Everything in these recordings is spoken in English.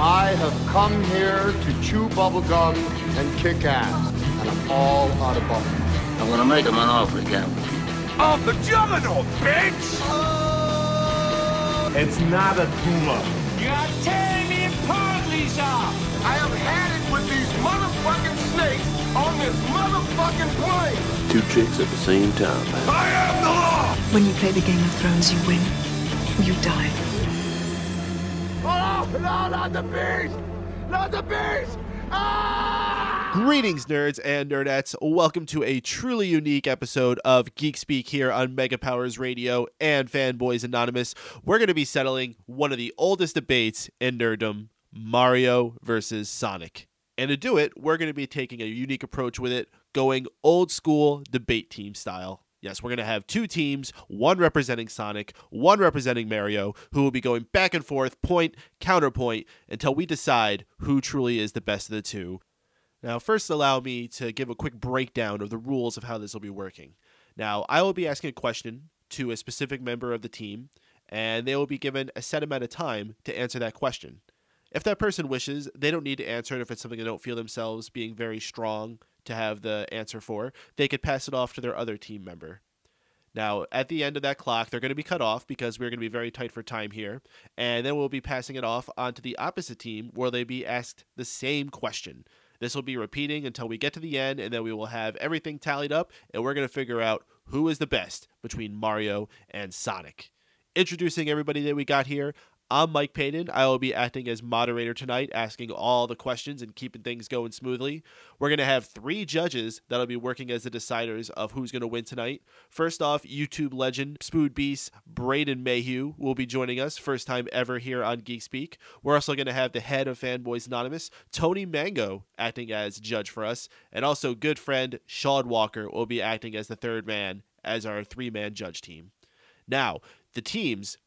I have come here to chew bubblegum and kick ass, and I'm all out of bubblegum. I'm gonna make him an offer again. Of the juggernaut, bitch! It's not a tumor. You are tearing me apart, Lisa! I have had it with these motherfucking snakes on this motherfucking plane. Two chicks at the same time. I am the law! When you play the Game of Thrones, you win. You die. Oh, no, not the beast! Not the beast! Ah! Greetings, nerds and nerdettes. Welcome to a truly unique episode of Geek Speak here on Mega Powers Radio and Fanboys Anonymous. We're going to be settling one of the oldest debates in nerddom, Mario versus Sonic. And to do it, we're going to be taking a unique approach with it, going old school debate team style. Yes, we're going to have two teams, one representing Sonic, one representing Mario, who will be going back and forth, point, counterpoint, until we decide who truly is the best of the two. Now, first allow me to give a quick breakdown of the rules of how this will be working. Now, I will be asking a question to a specific member of the team, and they will be given a set amount of time to answer that question. If that person wishes, they don't need to answer it if it's something they don't feel themselves being very strong to have the answer for. They could pass it off to their other team member. Now, at the end of that clock, they're going to be cut off because we're going to be very tight for time here, and then we'll be passing it off onto the opposite team where they be asked the same question. This will be repeating until we get to the end, and then we will have everything tallied up, and we're going to figure out who is the best between Mario and Sonic. Introducing everybody that we got here, I'm Mike Payton. I will be acting as moderator tonight, asking all the questions and keeping things going smoothly. We're going to have three judges that will be working as the deciders of who's going to win tonight. First off, YouTube legend, Spood Beast, Braden Mayhew will be joining us, first time ever here on Geek Speak. We're also going to have the head of Fanboys Anonymous, Tony Mango, acting as judge for us, and also good friend Shawn Walker will be acting as the third man as our three-man judge team. Now, the teams.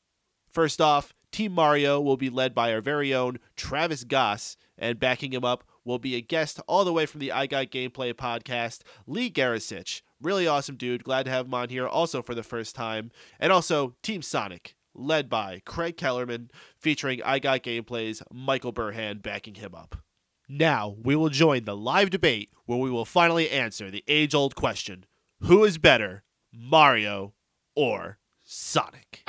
First off, Team Mario will be led by our very own Travis Goss, and backing him up will be a guest all the way from the I Got Gameplay podcast, Lee Garasich. Really awesome dude. Glad to have him on here also for the first time. And also Team Sonic, led by Craig Kellerman, featuring I Got Gameplay's Michael Burhan backing him up. Now, we will join the live debate where we will finally answer the age-old question, who is better, Mario or Sonic?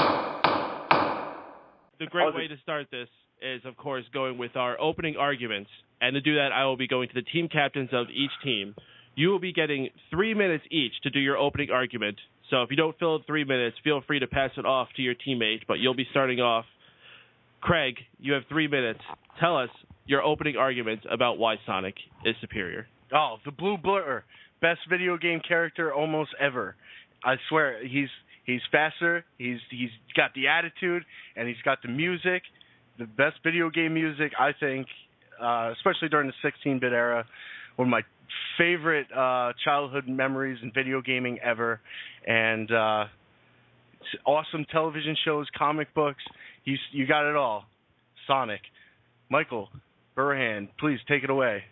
The great way to start this is, of course, going with our opening arguments. And to do that, I will be going to the team captains of each team. You will be getting 3 minutes each to do your opening argument. So if you don't fill 3 minutes, feel free to pass it off to your teammate. But you'll be starting off. Craig, you have 3 minutes. Tell us your opening argument about why Sonic is superior. Oh, the Blue Blur. Best video game character almost ever. I swear, he's faster, he's got the attitude, and he's got the music, the best video game music, I think, especially during the 16-bit era. One of my favorite childhood memories in video gaming ever. And awesome television shows, comic books, you got it all. Sonic. Michael Burhan, please take it away.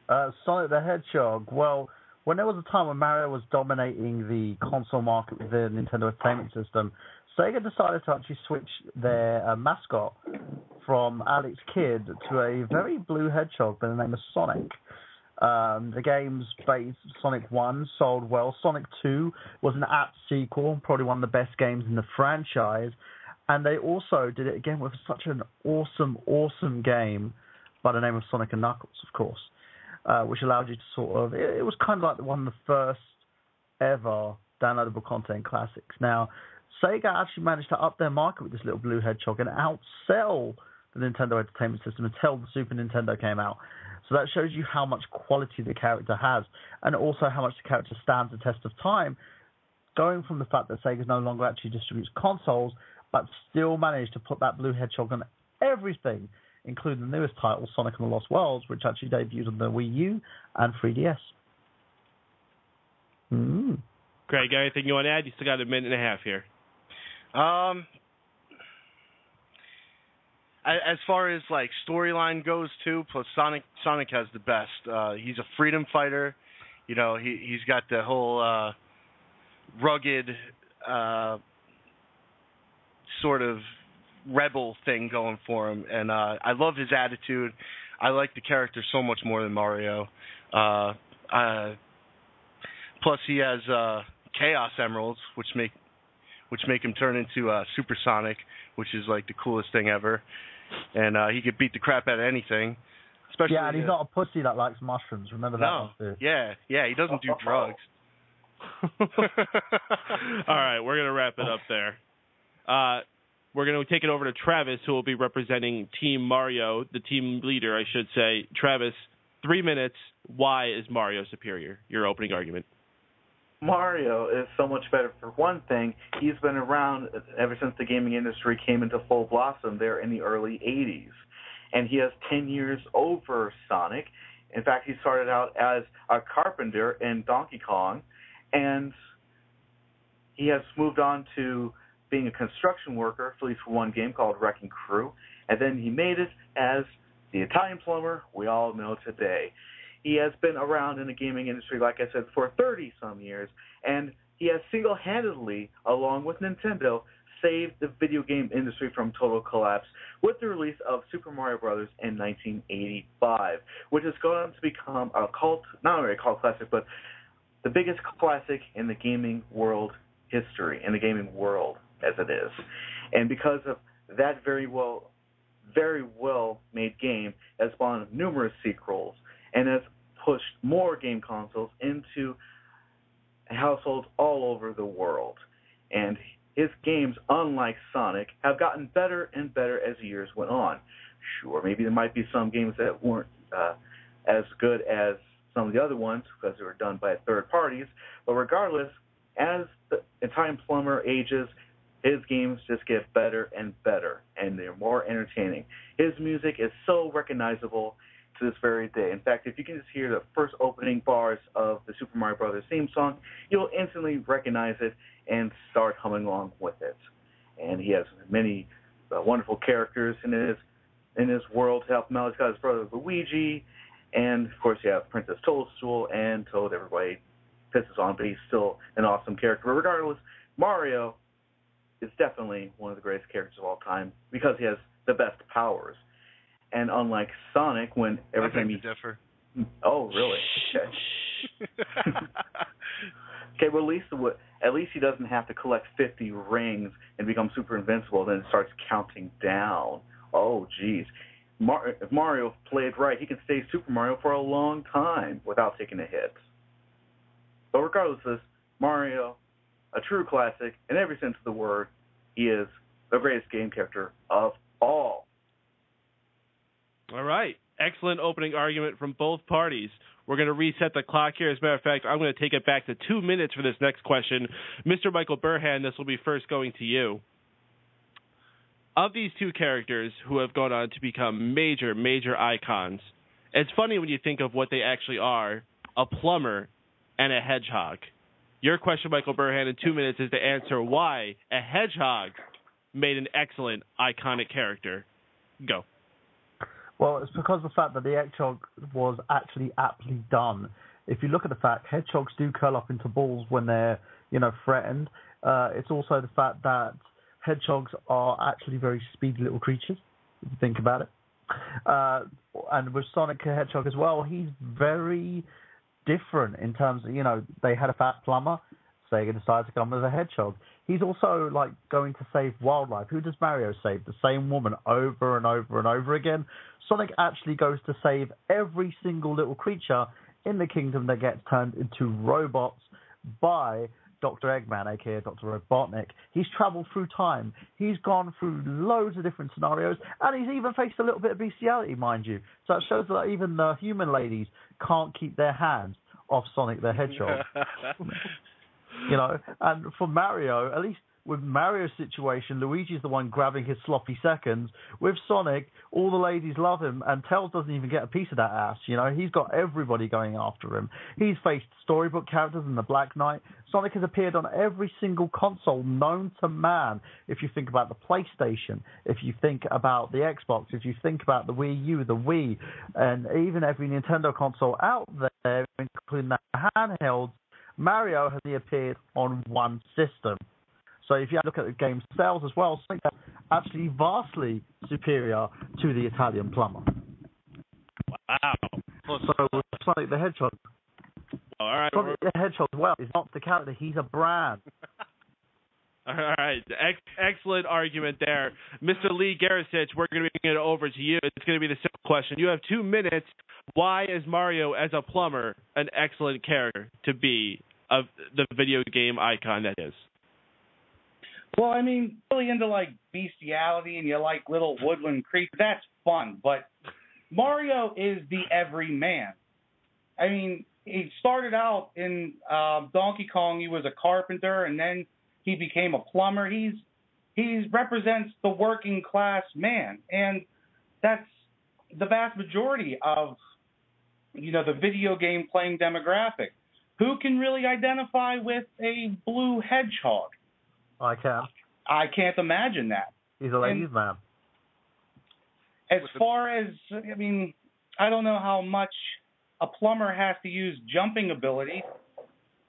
Sonic the Hedgehog, well, when there was a time when Mario was dominating the console market with the Nintendo Entertainment System, Sega decided to actually switch their mascot from Alex Kidd to a very blue hedgehog by the name of Sonic. The game's based Sonic 1 sold well. Sonic 2 was an apt sequel, probably one of the best games in the franchise. And they also did it again with such an awesome game by the name of Sonic and Knuckles, of course. Which allowed you to sort of, it was kind of like one of the first ever downloadable content classics. Now, Sega actually managed to up their market with this little blue hedgehog and outsell the Nintendo Entertainment System until the Super Nintendo came out. So that shows you how much quality the character has, and also how much the character stands the test of time, going from the fact that Sega no longer actually distributes consoles, but still managed to put that blue hedgehog on everything, including the newest title, Sonic and the Lost Worlds, which actually debuted on the Wii U and 3DS. Craig, anything you want to add? You still got a minute and a half here. As far as like storyline goes too, plus Sonic has the best. He's a freedom fighter. You know, he's got the whole rugged sort of rebel thing going for him, and I love his attitude. I like the character so much more than Mario. Plus, he has Chaos Emeralds, which make him turn into Super Sonic, which is like the coolest thing ever. And he could beat the crap out of anything. Especially, and he's not a pussy that likes mushrooms. Remember that one too. Yeah, he doesn't do drugs. All right, we're going to wrap it up there. We're going to take it over to Travis, who will be representing Team Mario, the team leader, I should say. Travis, 3 minutes. Why is Mario superior? Your opening argument. Mario is so much better. For one thing, he's been around ever since the gaming industry came into full blossom there in the early 80s. And he has 10 years over Sonic. In fact, he started out as a carpenter in Donkey Kong, and he has moved on to being a construction worker, at least for one game called Wrecking Crew, and then he made it as the Italian plumber we all know today. He has been around in the gaming industry, like I said, for 30-some years, and he has single-handedly, along with Nintendo, saved the video game industry from total collapse with the release of Super Mario Bros. In 1985, which has gone on to become a cult, not only a cult classic, but the biggest classic in the gaming world history, in the gaming world as it is. And because of that very well made game, has spawned numerous sequels and has pushed more game consoles into households all over the world. And his games, unlike Sonic, have gotten better and better as the years went on. Sure, maybe there might be some games that weren't as good as some of the other ones because they were done by third parties, but regardless, as the Italian plumber ages, his games just get better and better, and they're more entertaining. His music is so recognizable to this very day. In fact, if you can just hear the first opening bars of the Super Mario Bros. Theme song, you'll instantly recognize it and start humming along with it. And he has many wonderful characters in his world to help him out. He's got his brother Luigi, and of course you have Princess Toadstool and Toad. Everybody pisses on, but he's still an awesome character. But regardless, Mario is definitely one of the greatest characters of all time because he has the best powers. And unlike Sonic, when every time he differ. Oh, really? Okay. Okay, well, at least he doesn't have to collect 50 rings and become super invincible. Then it starts counting down. Oh, geez. If Mario played right, he could stay Super Mario for a long time without taking a hit. But regardless of this, Mario, a true classic in every sense of the word, he is the greatest game character of all. All right. Excellent opening argument from both parties. We're going to reset the clock here. As a matter of fact, I'm going to take it back to 2 minutes for this next question. Mr. Michael Burhan, this will be first going to you. Of these two characters who have gone on to become major, major icons, it's funny when you think of what they actually are, a plumber and a hedgehog. Your question, Michael Burhan, in 2 minutes is to answer why a hedgehog made an excellent, iconic character. Go. Well, it's because of the fact that the hedgehog was actually aptly done. If you look at the fact, hedgehogs do curl up into balls when they're, threatened. It's also the fact that hedgehogs are actually very speedy little creatures, if you think about it. And with Sonic the Hedgehog as well, he's very different in terms of, they had a fat plumber, Sega decided to come as a hedgehog. He's also going to save wildlife. Who does Mario save? The same woman over and over and over again. Sonic actually goes to save every single little creature in the kingdom that gets turned into robots by Dr. Eggman, a.k.a. Dr. Robotnik. He's traveled through time. He's gone through loads of different scenarios, and he's even faced a little bit of bestiality, mind you. So it shows that even the human ladies can't keep their hands off Sonic the Hedgehog. And for Mario, at least with Mario's situation, Luigi's the one grabbing his sloppy seconds. With Sonic, all the ladies love him, and Tails doesn't even get a piece of that ass. He's got everybody going after him. He's faced storybook characters in the Black Knight. Sonic has appeared on every single console known to man. If you think about the PlayStation, if you think about the Xbox, if you think about the Wii U, the Wii, and even every Nintendo console out there, including the handhelds, Mario has appeared on one system. So if you look at the game sales as well, Sonic has actually vastly superior to the Italian plumber. Wow. So with Sonic the Hedgehog. All right. Sonic the Hedgehog, well, is not the character, he's a brand. All right. Excellent argument there. Mr. Lee Garasich, we're going to bring it over to you. It's going to be the simple question. You have 2 minutes. Why is Mario, as a plumber, an excellent character to be of the video game icon that is? Well, I mean, really into, like, bestiality and you like little woodland creatures, that's fun. But Mario is the everyman. I mean, he started out in Donkey Kong. He was a carpenter, and then he became a plumber. He represents the working class man, and that's the vast majority of, the video game playing demographic. Who can really identify with a blue hedgehog? I can. I can't imagine that. He's a ladies' man. As far as, I don't know how much a plumber has to use jumping ability,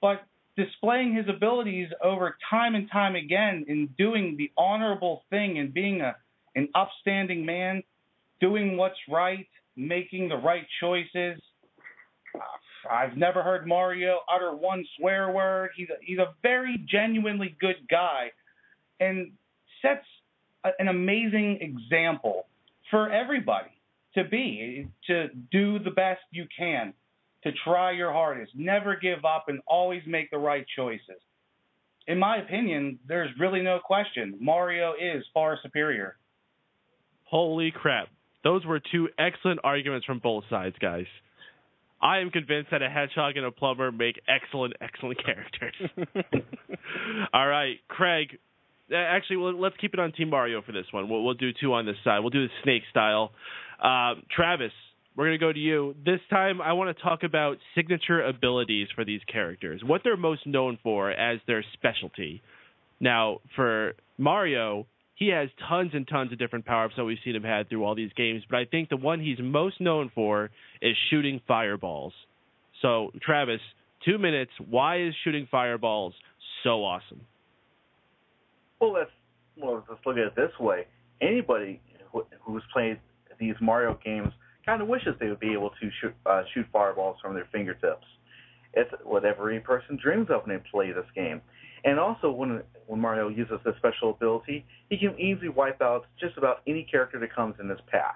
but displaying his abilities over time and time again in doing the honorable thing and being an upstanding man, doing what's right, making the right choices. I've never heard Mario utter one swear word. He's a very genuinely good guy and sets an amazing example for everybody to do the best you can, to try your hardest, never give up, and always make the right choices. In my opinion, there's really no question. Mario is far superior. Holy crap. Those were 2 excellent arguments from both sides, guys. I am convinced that a hedgehog and a plumber make excellent characters. All right, Craig. Actually, let's keep it on Team Mario for this one. We'll do 2 on this side. We'll do the snake style. Travis, we're going to go to you. This time, I want to talk about signature abilities for these characters, what they're most known for as their specialty. Now, for Mario, he has tons and tons of different power-ups that we've seen him have through all these games, but I think the one he's most known for is shooting fireballs. So, Travis, 2 minutes. Why is shooting fireballs so awesome? Well, let's look at it this way. Anybody who's played these Mario games kind of wishes they would be able to shoot fireballs from their fingertips. It's what every person dreams of when they play this game. And also, when Mario uses this special ability, he can easily wipe out just about any character that comes in his path.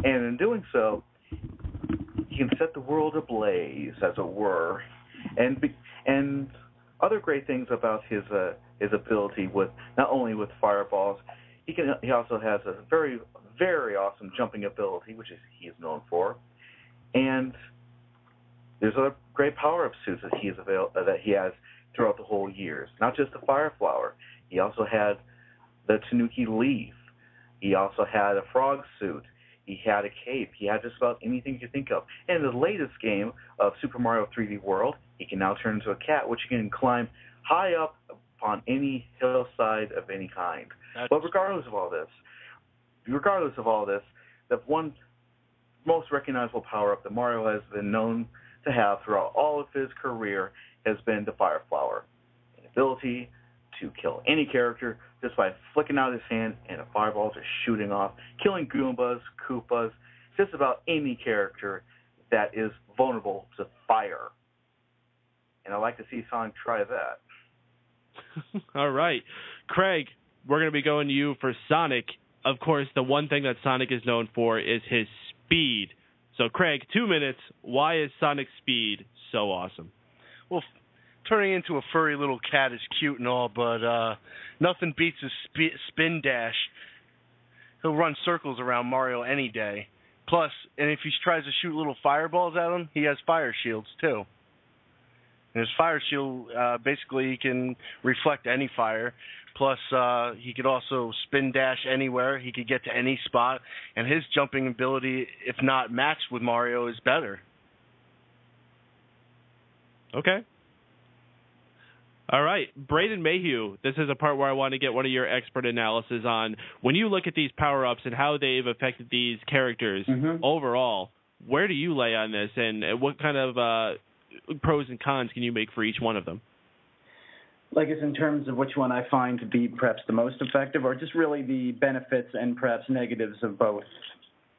And in doing so, he can set the world ablaze, as it were. And other great things about his ability with not only with fireballs, he also has a very, very awesome jumping ability, which he is known for. And there's other great power-up suits that he has throughout the whole years. Not just the Fire Flower. He also had the Tanuki Leaf. He also had a frog suit. He had a cape. He had just about anything you could think of. And in the latest game of Super Mario 3D World, he can now turn into a cat, which he can climb high up upon any hillside of any kind. But regardless of all this, the one most recognizable power-up that Mario has been known to have throughout all of his career has been the Fire Flower, an ability to kill any character just by flicking out his hand and a fireball just shooting off, killing Goombas, Koopas, just about any character that is vulnerable to fire. And I'd like to see Sonic try that. All right. Craig, we're going to be going to you for Sonic. Of course, the one thing that Sonic is known for is his speed. So, Craig, 2 minutes. Why is Sonic's speed so awesome? Well, turning into a furry little cat is cute and all, but nothing beats his spin dash. He'll run circles around Mario any day. Plus, and if he tries to shoot little fireballs at him, he has fire shields, too. And his fire shield, basically, he can reflect any fire. Plus, he could also spin dash anywhere. He could get to any spot. And his jumping ability, if not matched with Mario, is better. Okay. All right. Braden Mayhew, this is a part where I want to get one of your expert analysis on when you look at these power-ups and how they've affected these characters overall, where do you lay on this, and what kind of pros and cons can you make for each one of them? Like, it's in terms of which one I find to be perhaps the most effective, or just really the benefits and perhaps negatives of both?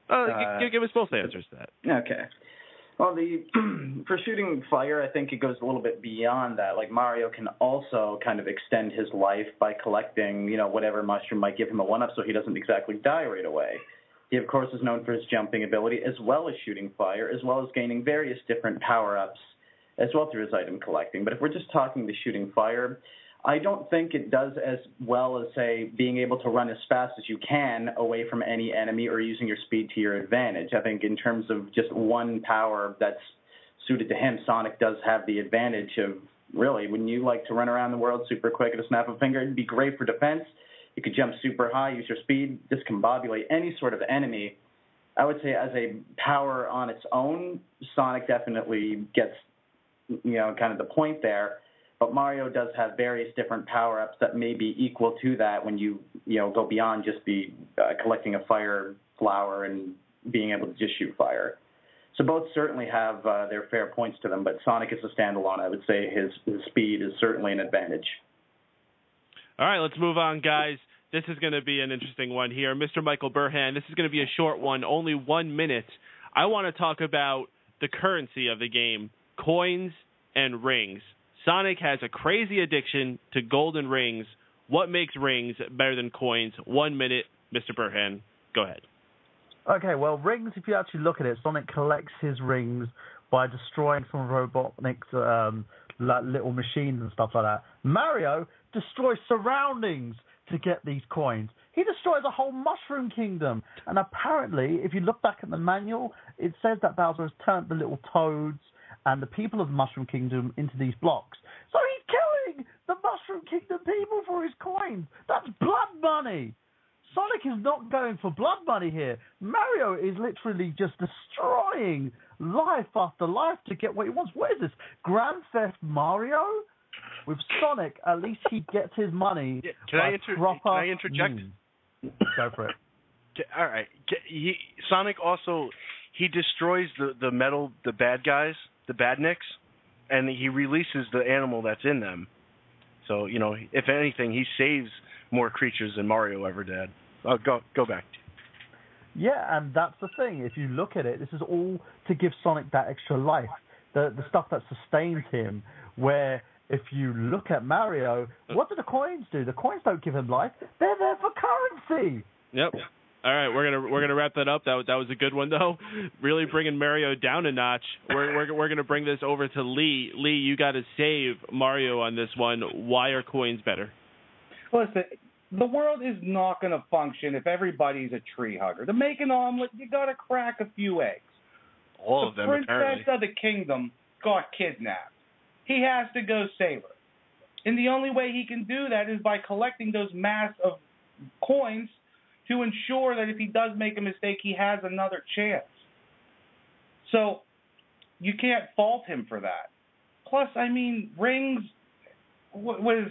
Give us both answers to that. Okay. Well, for shooting fire, I think it goes a little bit beyond that. Like, Mario can also kind of extend his life by collecting, whatever mushroom might give him a one-up so he doesn't exactly die right away. He, of course, is known for his jumping ability, as well as shooting fire, as well as gaining various different power-ups, as well through his item collecting. But if we're just talking the shooting fire, I don't think it does as well as, say, being able to run as fast as you can away from any enemy or using your speed to your advantage. I think in terms of just one power that's suited to him, Sonic does have the advantage of, really, when you like to run around the world super quick at a snap of a finger, it'd be great for defense. You could jump super high, use your speed, discombobulate any sort of enemy. I would say as a power on its own, Sonic definitely gets kind of the point there, but Mario does have various different power-ups that may be equal to that when you go beyond just the collecting a fire flower and being able to just shoot fire. So both certainly have their fair points to them, but Sonic is a standalone. I would say his speed is certainly an advantage. All right, let's move on, guys. This is going to be an interesting one here. Mr. Michael Burhan, this is going to be a short one, only 1 minute. I want to talk about the currency of the game. Coins and rings. Sonic has a crazy addiction to golden rings. What makes rings better than coins? 1 minute, Mr. Burhan. Go ahead. Okay, well, rings, if you actually look at it, Sonic collects his rings by destroying some Robotnik's like little machines and stuff like that. Mario destroys surroundings to get these coins. He destroys a whole mushroom kingdom. And apparently, if you look back at the manual, it says that Bowser has turned the little toads and the people of the Mushroom Kingdom into these blocks. So he's killing the Mushroom Kingdom people for his coins. That's blood money. Sonic is not going for blood money here. Mario is literally just destroying life after life to get what he wants. What is this? Grand Theft Mario? With Sonic, at least he gets his money. Yeah, can I interject? Go for it. All right. Sonic also, he destroys the metal, the bad guys, the badniks, and he releases the animal that's in them. So, if anything, he saves more creatures than Mario ever did. Go back. Yeah, and that's the thing. If you look at it, this is all to give Sonic that extra life, the stuff that sustains him, where if you look at Mario, what do the coins do? The coins don't give him life. They're there for currency. Yep. All right, we're gonna wrap that up. That was a good one though. Really bringing Mario down a notch. We're gonna bring this over to Lee. Lee, you got to save Mario on this one. Why are coins better? Listen, the world is not going to function if everybody's a tree hugger. To make an omelet, you got to crack a few eggs. All of them, apparently. The princess of the kingdom got kidnapped. He has to go save her. And the only way he can do that is by collecting those mass of coins to ensure that if he does make a mistake, he has another chance. So you can't fault him for that. Plus, rings was,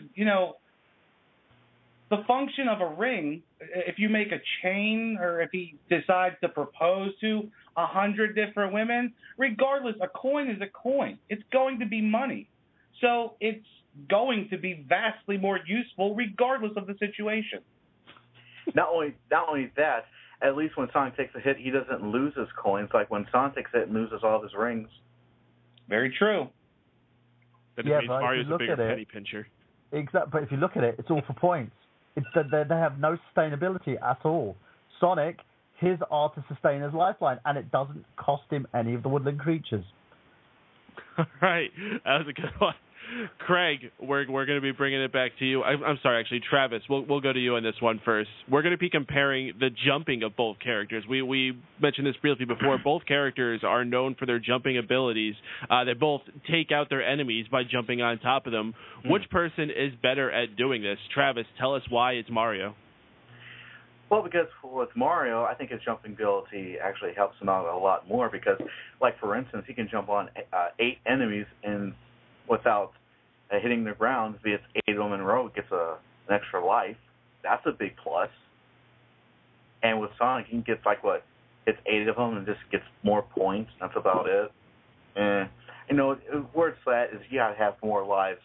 the function of a ring, if you make a chain or if he decides to propose to 100 different women, regardless, a coin is a coin. It's going to be money. So it's going to be vastly more useful regardless of the situation. Not only that, at least when Sonic takes a hit, he doesn't lose his coins. Like when Sonic takes a hit and loses all of his rings. Very true. That just means Mario's a bigger penny pincher. Exactly, but if you look at it, it's all for points. They have no sustainability at all. Sonic, his are to sustain his lifeline, and it doesn't cost him any of the woodland creatures. All right, that was a good one. Craig, we're going to be bringing it back to you. I'm sorry, actually, Travis, we'll go to you on this one first. We're going to be comparing the jumping of both characters. We mentioned this briefly before. Both characters are known for their jumping abilities. They both take out their enemies by jumping on top of them. Which person is better at doing this? Travis, tell us why it's Mario. Well, because with Mario, I think his jumping ability actually helps him out a lot more because, like, for instance, he can jump on 8 enemies and without hitting the ground. If it's 8 of them in a row, it gets an extra life. That's a big plus. And with Sonic, he can get, it's 8 of them and just gets more points. That's about it. And, where it's at is you got to have more lives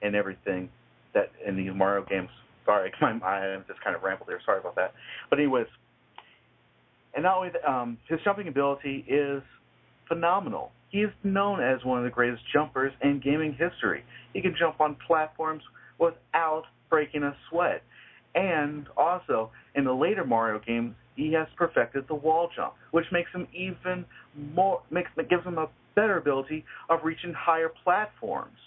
and everything. that in these Mario games. Sorry, I just kind of rambled there. Sorry about that. But anyways, and not only that, his jumping ability is phenomenal. He is known as one of the greatest jumpers in gaming history. He can jump on platforms without breaking a sweat. And also, in the later Mario games, he has perfected the wall jump, which makes him even more, gives him a better ability of reaching higher platforms.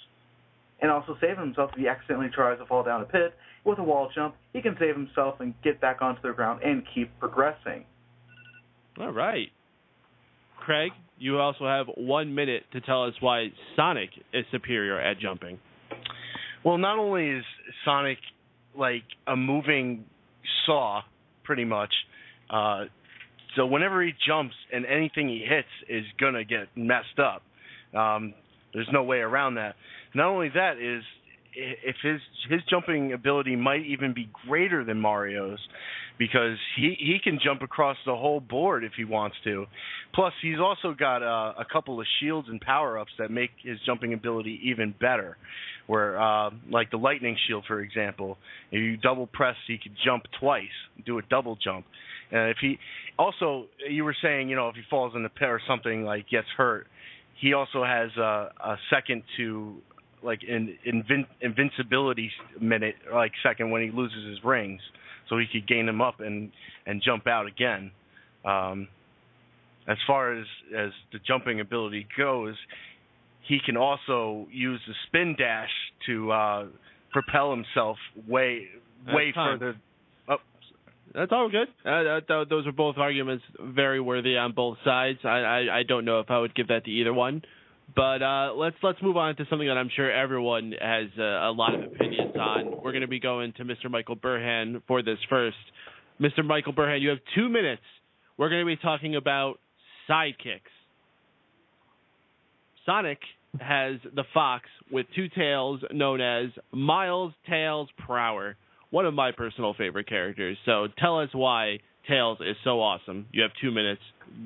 And also saving himself if he accidentally tries to fall down a pit. With a wall jump, he can save himself and get back onto the ground and keep progressing. All right. Craig, you also have 1 minute to tell us why Sonic is superior at jumping. Well, not only is Sonic like a moving saw, pretty much, so whenever he jumps and anything he hits is going to get messed up. There's no way around that. Not only that is, if his jumping ability might even be greater than Mario's, because he can jump across the whole board if he wants to. Plus, he's also got a couple of shields and power-ups that make his jumping ability even better, where like the lightning shield, for example. If you double press, he could jump twice, do a double jump. And if he also, you were saying, if he falls in the pit or something, like gets hurt, he also has a second to like an invincibility minute, like second when he loses his rings, so he could gain them up and jump out again. As far as the jumping ability goes, he can also use the spin dash to propel himself way further. Oh, that's all good. Those are both arguments very worthy on both sides. I don't know if I would give that to either one. But let's move on to something that I'm sure everyone has a lot of opinions on. We're going to be going to Mr. Michael Burhan for this first. Mr. Michael Burhan, you have 2 minutes. We're going to be talking about sidekicks. Sonic has the fox with two tails known as Miles Tails Prower, one of my personal favorite characters. So tell us why Tails is so awesome. You have 2 minutes.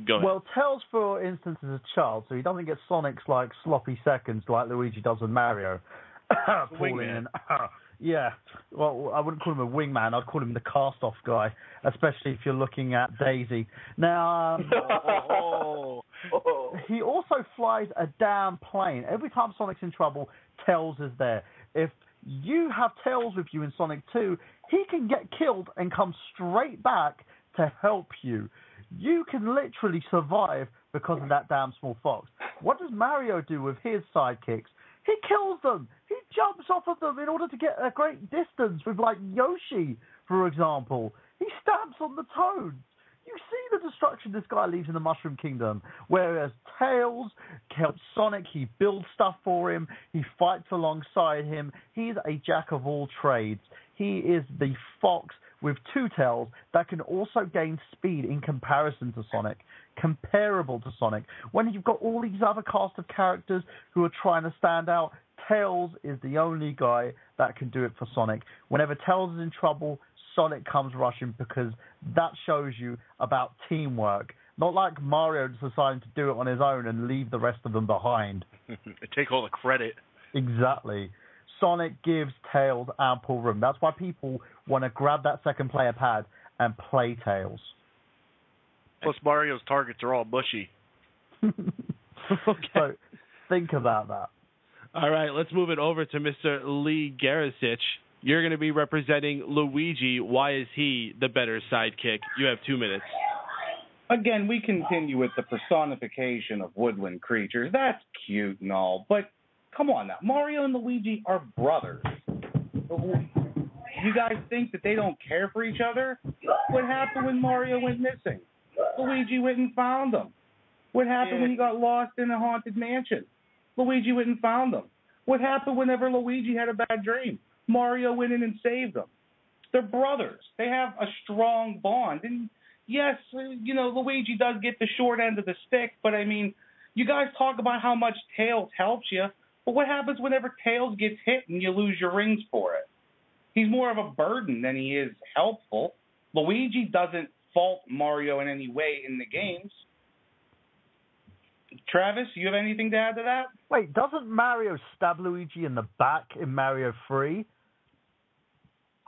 Go ahead. Well, Tails, for instance, is a child, so he doesn't get Sonic's like sloppy seconds like Luigi does with Mario. Wingman. Yeah. Well, I wouldn't call him a wingman. I'd call him the cast-off guy, especially if you're looking at Daisy. Now, he also flies a damn plane. Every time Sonic's in trouble, Tails is there. If you have Tails with you in Sonic 2, he can get killed and come straight back to help you. You can literally survive because of that damn small fox. What does Mario do with his sidekicks? He kills them. He jumps off of them in order to get a great distance with, like, Yoshi, for example. He stamps on the Toads. You see the destruction this guy leaves in the Mushroom Kingdom, whereas Tails helps Sonic. He builds stuff for him. He fights alongside him. He's a jack of all trades. He is the fox with two tails that can also gain speed in comparison to Sonic, comparable to Sonic. When you've got all these other cast of characters who are trying to stand out, Tails is the only guy that can do it for Sonic. Whenever Tails is in trouble, Sonic comes rushing, because that shows you about teamwork. Not like Mario deciding to do it on his own and leave the rest of them behind. Take all the credit. Exactly. Sonic gives Tails ample room. That's why people want to grab that second player pad and play Tails. Plus, Mario's targets are all bushy. Okay. So think about that. All right, let's move it over to Mr. Lee Garasich. You're going to be representing Luigi. Why is he the better sidekick? You have 2 minutes. Again, we continue with the personification of woodland creatures. That's cute and all, but come on now. Mario and Luigi are brothers. You guys think that they don't care for each other? What happened when Mario went missing? Luigi went and found him. What happened when he got lost in a haunted mansion? Luigi went and found him. What happened whenever Luigi had a bad dream? Mario went in and saved them. They're brothers. They have a strong bond. And yes, Luigi does get the short end of the stick, but I mean, you guys talk about how much Tails helps you, but what happens whenever Tails gets hit and you lose your rings for it? He's more of a burden than he is helpful. Luigi doesn't fault Mario in any way in the games. Travis, you have anything to add to that? Wait, doesn't Mario stab Luigi in the back in Mario 3?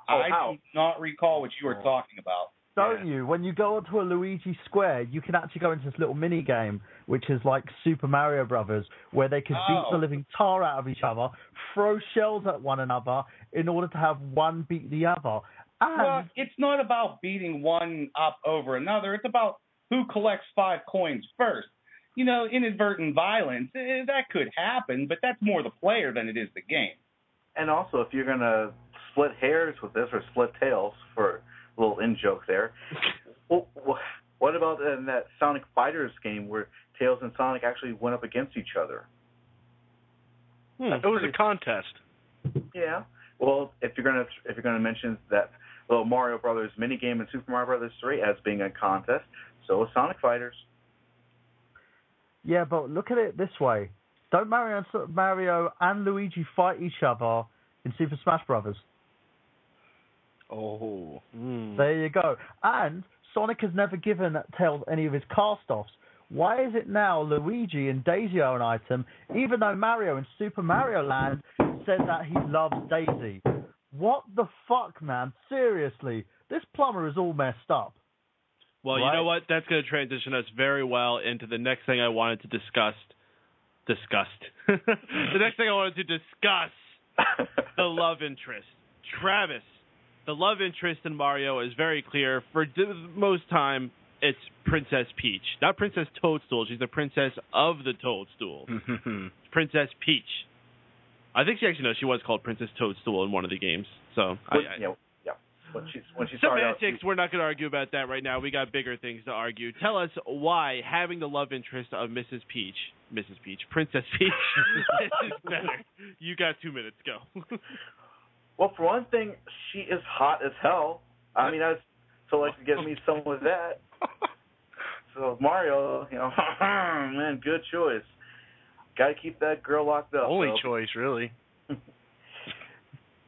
I do not recall what you were talking about. Don't you? When you go onto a Luigi Square, you can actually go into this little mini game, which is like Super Mario Brothers, where they could beat the living tar out of each other, throw shells at one another in order to have one beat the other. Well, it's not about beating one up over another. It's about who collects 5 coins first. You know, inadvertent violence, that could happen, but that's more the player than it is the game. And also, if you're going to split hairs with this or split tails, for a little in-joke there, well, what about in that Sonic Fighters game where Tails and Sonic actually went up against each other? It was a contest. Yeah. Well, if you're gonna mention that little Mario Brothers minigame in Super Mario Brothers 3 as being a contest, so is Sonic Fighters. Yeah, but look at it this way: don't Mario and Luigi fight each other in Super Smash Brothers? Oh. There you go. And Sonic has never given Tails any of his cast-offs. Why is it now Luigi and Daisy are an item, even though Mario in Super Mario Land said that he loves Daisy? What the fuck, man? Seriously, this plumber is all messed up. Well, right? You know what? That's going to transition us very well into the next thing I wanted to discuss. The next thing I wanted to discuss, the love interest. Travis, the love interest in Mario is very clear. For the most time, it's Princess Peach. Not Princess Toadstool. She's the princess of the Toadstool. Princess Peach. I think she was called Princess Toadstool in one of the games. So yeah. When she semantics, we're not going to argue about that right now. We got bigger things to argue. Tell us why having the love interest of Princess Peach is better. You got 2 minutes. Go. Well, for one thing, she is hot as hell. I mean, to get me some of that. So Mario, man, good choice. Got to keep that girl locked up. Only choice, really.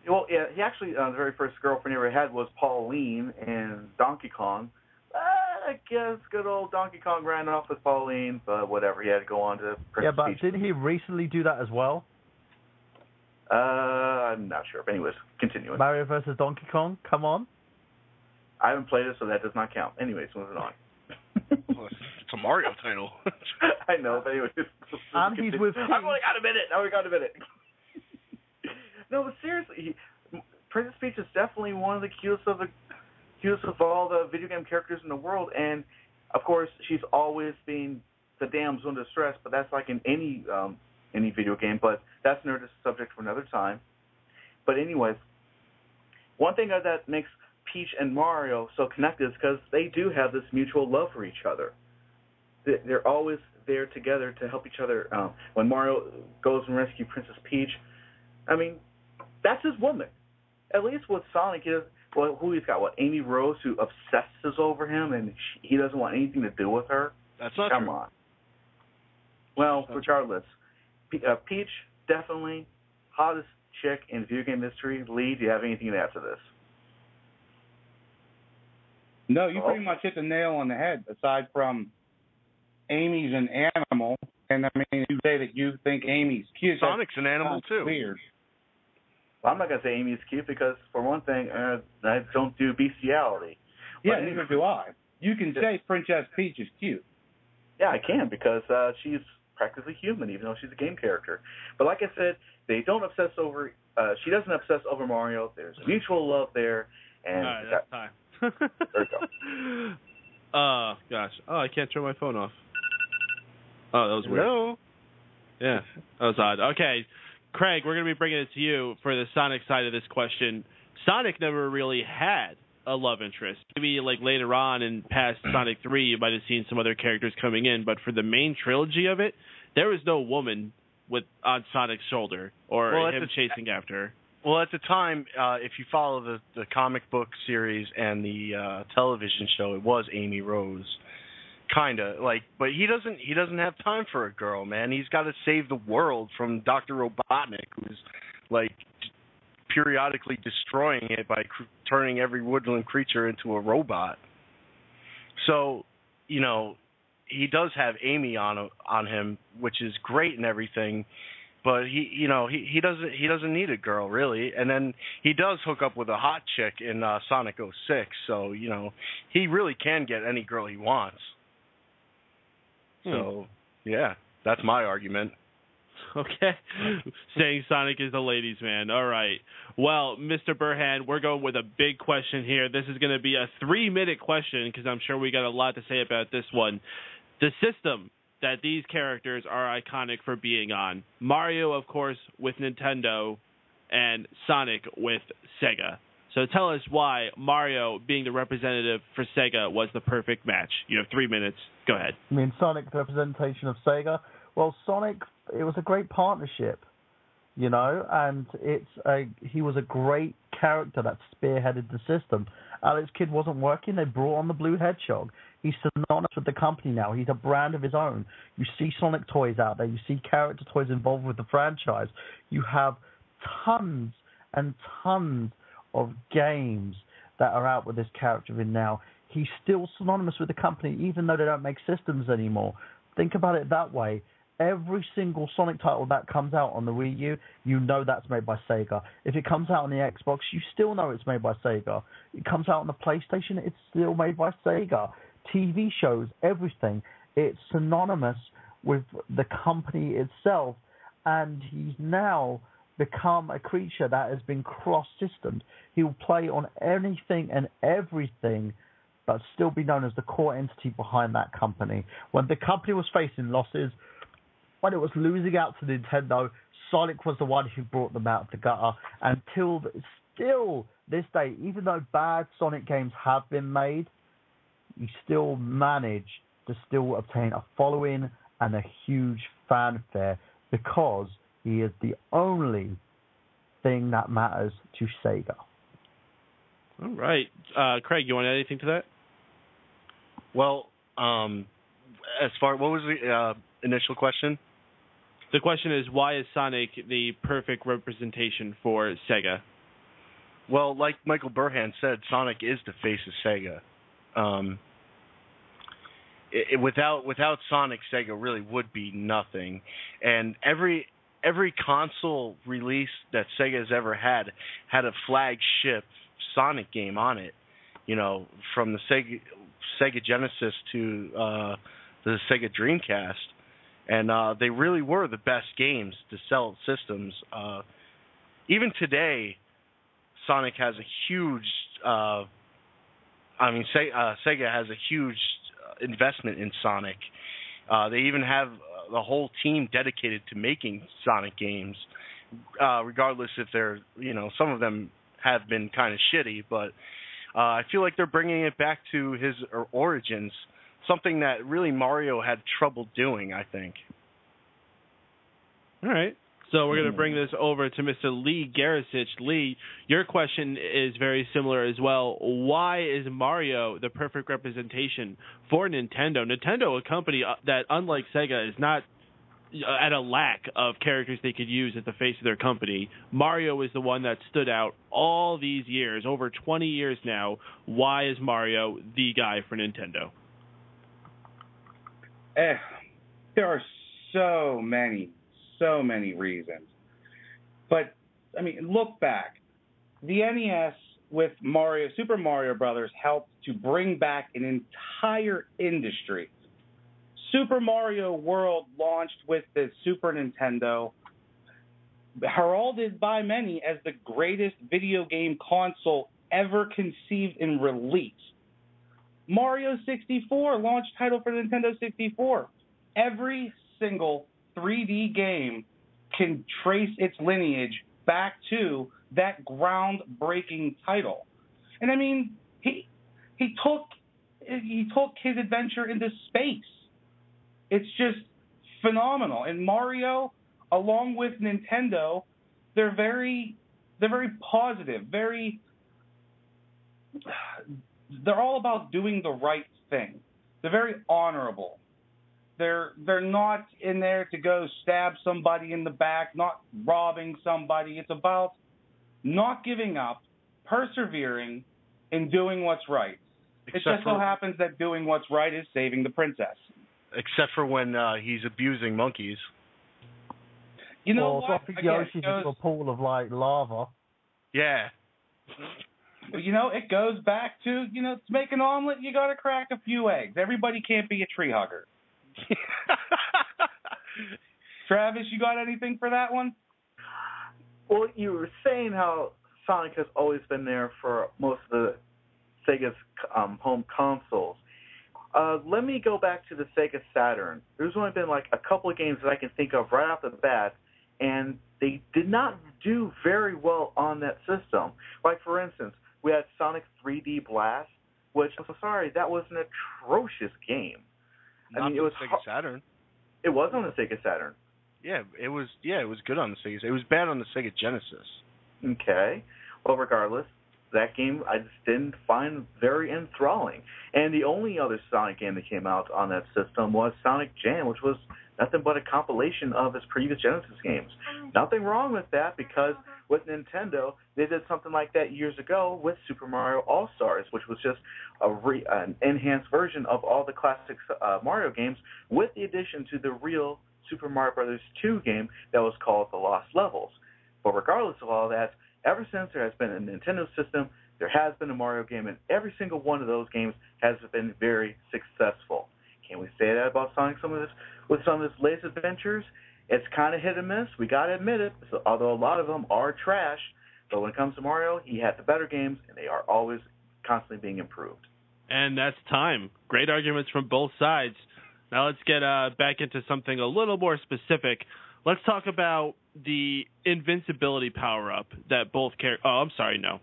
Well, yeah, he actually, the very first girlfriend he ever had was Pauline in Donkey Kong. I guess good old Donkey Kong ran off with Pauline, but whatever, he had to go on to Princess Peach. Didn't he recently do that as well? I'm not sure, but anyways, continuing. Mario versus Donkey Kong, come on. I haven't played it, so that does not count. Anyways, moving on. It's a Mario title. I know, but anyways. And he's with... I've only got a minute. No, but seriously, Princess Peach is definitely one of the cutest of all the video game characters in the world, and of course she's always been the damsel in distress. But that's like in any video game. But that's another subject for another time. But anyways, one thing that makes Peach and Mario so connected is because they do have this mutual love for each other. They're always there together to help each other. When Mario goes and rescues Princess Peach, I mean, that's his woman. At least with Sonic, who he's got, Amy Rose, who obsesses over him, and he doesn't want anything to do with her. That's not Come true. on. Well, regardless, Peach, definitely hottest chick in video game history. Lee, do you have anything to add to this? No, you pretty much hit the nail on the head, aside from Amy's an animal, and I mean, you say that you think Amy's cute. Sonic's an animal, too. Weird. Well, I'm not going to say Amy's cute because, for one thing, I don't do bestiality. Yeah, neither do I. You can say Princess Peach is cute. Yeah, I can because she's practically human, even though she's a game character. But like I said, they don't obsess over. She doesn't obsess over Mario. There's mutual love there, and all right, that's time. There we go. Gosh. Oh, I can't turn my phone off. Oh, that was weird. Hello? Yeah, that was odd. Okay, Craig, we're going to be bringing it to you for the Sonic side of this question. Sonic never really had a love interest. Maybe like later on in past Sonic 3, you might have seen some other characters coming in, but for the main trilogy of it, there was no woman on Sonic's shoulder or him chasing after her. Well, at the time, if you follow the comic book series and the television show, it was Amy Rose, kinda but he doesn't have time for a girl, man. He's got to save the world from Dr. Robotnik, who's periodically destroying it by turning every woodland creature into a robot. So, he does have Amy on him, which is great and everything. But he doesn't need a girl really, and then he does hook up with a hot chick in Sonic 06. So he really can get any girl he wants. So yeah, that's my argument. Okay, saying Sonic is a ladies' man. All right. Well, Mr. Burhan, we're going with a big question here. This is going to be a 3-minute question because I'm sure we got a lot to say about this one. The system that these characters are iconic for being on. Mario, of course, with Nintendo, and Sonic with Sega. So tell us why Mario, being the representative for Sega, was the perfect match. You have 3 minutes. Go ahead. I mean, Sonic, the representation of Sega. Well, Sonic, it was a great partnership, and he was a great character that spearheaded the system. Alex Kidd wasn't working. They brought on the Blue Hedgehog. He's synonymous with the company now. He's a brand of his own. You see Sonic toys out there. You see character toys involved with the franchise. You have tons and tons of games that are out with this character in now. He's still synonymous with the company, even though they don't make systems anymore. Think about it that way. Every single Sonic title that comes out on the Wii U, you know that's made by Sega. If it comes out on the Xbox, you still know it's made by Sega. It comes out on the PlayStation, it's still made by Sega. TV shows, everything. It's synonymous with the company itself, and he's now become a creature that has been cross-systemed. He'll play on anything and everything, but still be known as the core entity behind that company. When the company was facing losses, when it was losing out to Nintendo, Sonic was the one who brought them out of the gutter. Until still this day, even though bad Sonic games have been made, he still managed to still obtain a following and a huge fanfare because he is the only thing that matters to Sega. All right. Craig, you want to add anything to that? Well, as far, what was the initial question? The question is, why is Sonic the perfect representation for Sega? Well, like Michael Burhan said, Sonic is the face of Sega. Without Sonic, Sega really would be nothing. And every console release that Sega has ever had a flagship Sonic game on it. From the Sega Genesis to the Sega Dreamcast. And they really were the best games to sell systems. Even today, Sonic has a huge... Sega has a huge investment in Sonic. They even have the whole team dedicated to making Sonic games, regardless if they're, some of them have been kind of shitty, but I feel like they're bringing it back to his origins, something that really Mario had trouble doing, I think. All right. So we're going to bring this over to Mr. Lee Garasich. Lee, your question is very similar as well. Why is Mario the perfect representation for Nintendo? Nintendo, a company that, unlike Sega, is not at a lack of characters they could use at the face of their company. Mario is the one that stood out all these years, over 20 years now. Why is Mario the guy for Nintendo? There are so many reasons. But, I mean, look back. The NES with Super Mario Brothers helped to bring back an entire industry. Super Mario World launched with the Super Nintendo, heralded by many as the greatest video game console ever conceived and released. Mario 64, launch title for Nintendo 64. Every single 3D game can trace its lineage back to that groundbreaking title. And I mean, he took his adventure into space. It's just phenomenal. And Mario, along with Nintendo, they're very positive, they're all about doing the right thing. They're very honorable. They're not in there to go stab somebody in the back, not robbing somebody. It's about not giving up, persevering, and doing what's right. It just so happens that doing what's right is saving the princess. Except for when he's abusing monkeys. You know or what? dropping Yoshi into a pool of like lava. Yeah. You know, it goes back to, to make an omelet, you got to crack a few eggs. Everybody can't be a tree hugger. Travis, you got anything for that one? Well, you were saying how Sonic has always been there for most of the Sega's home consoles. Let me go back to the Sega Saturn. There's only been like a couple of games that I can think of right off the bat, and they did not do very well on that system. Like, for instance, we had Sonic 3D Blast, which, I'm sorry, that was an atrocious game. It was Sega Saturn. It was on the Sega Saturn. Yeah, it was good on the Sega. It was bad on the Sega Genesis. Okay. Well, regardless, that game I just didn't find very enthralling. And the only other Sonic game that came out on that system was Sonic Jam, which was nothing but a compilation of his previous Genesis games. Nothing wrong with that, because with Nintendo, they did something like that years ago with Super Mario All-Stars, which was just an enhanced version of all the classic Mario games with the addition to the real Super Mario Bros. 2 game that was called The Lost Levels. But regardless of all that, ever since there has been a Nintendo system, there has been a Mario game, and every single one of those games has been very successful. Can we say that about Sonic with some of his latest adventures? It's kind of hit and miss. We got to admit it, although a lot of them are trash. But when it comes to Mario, he had the better games, and they are always constantly being improved. And that's time. Great arguments from both sides. Now let's get back into something a little more specific. Let's talk about the invincibility power-up that both characters... Oh, I'm sorry, no.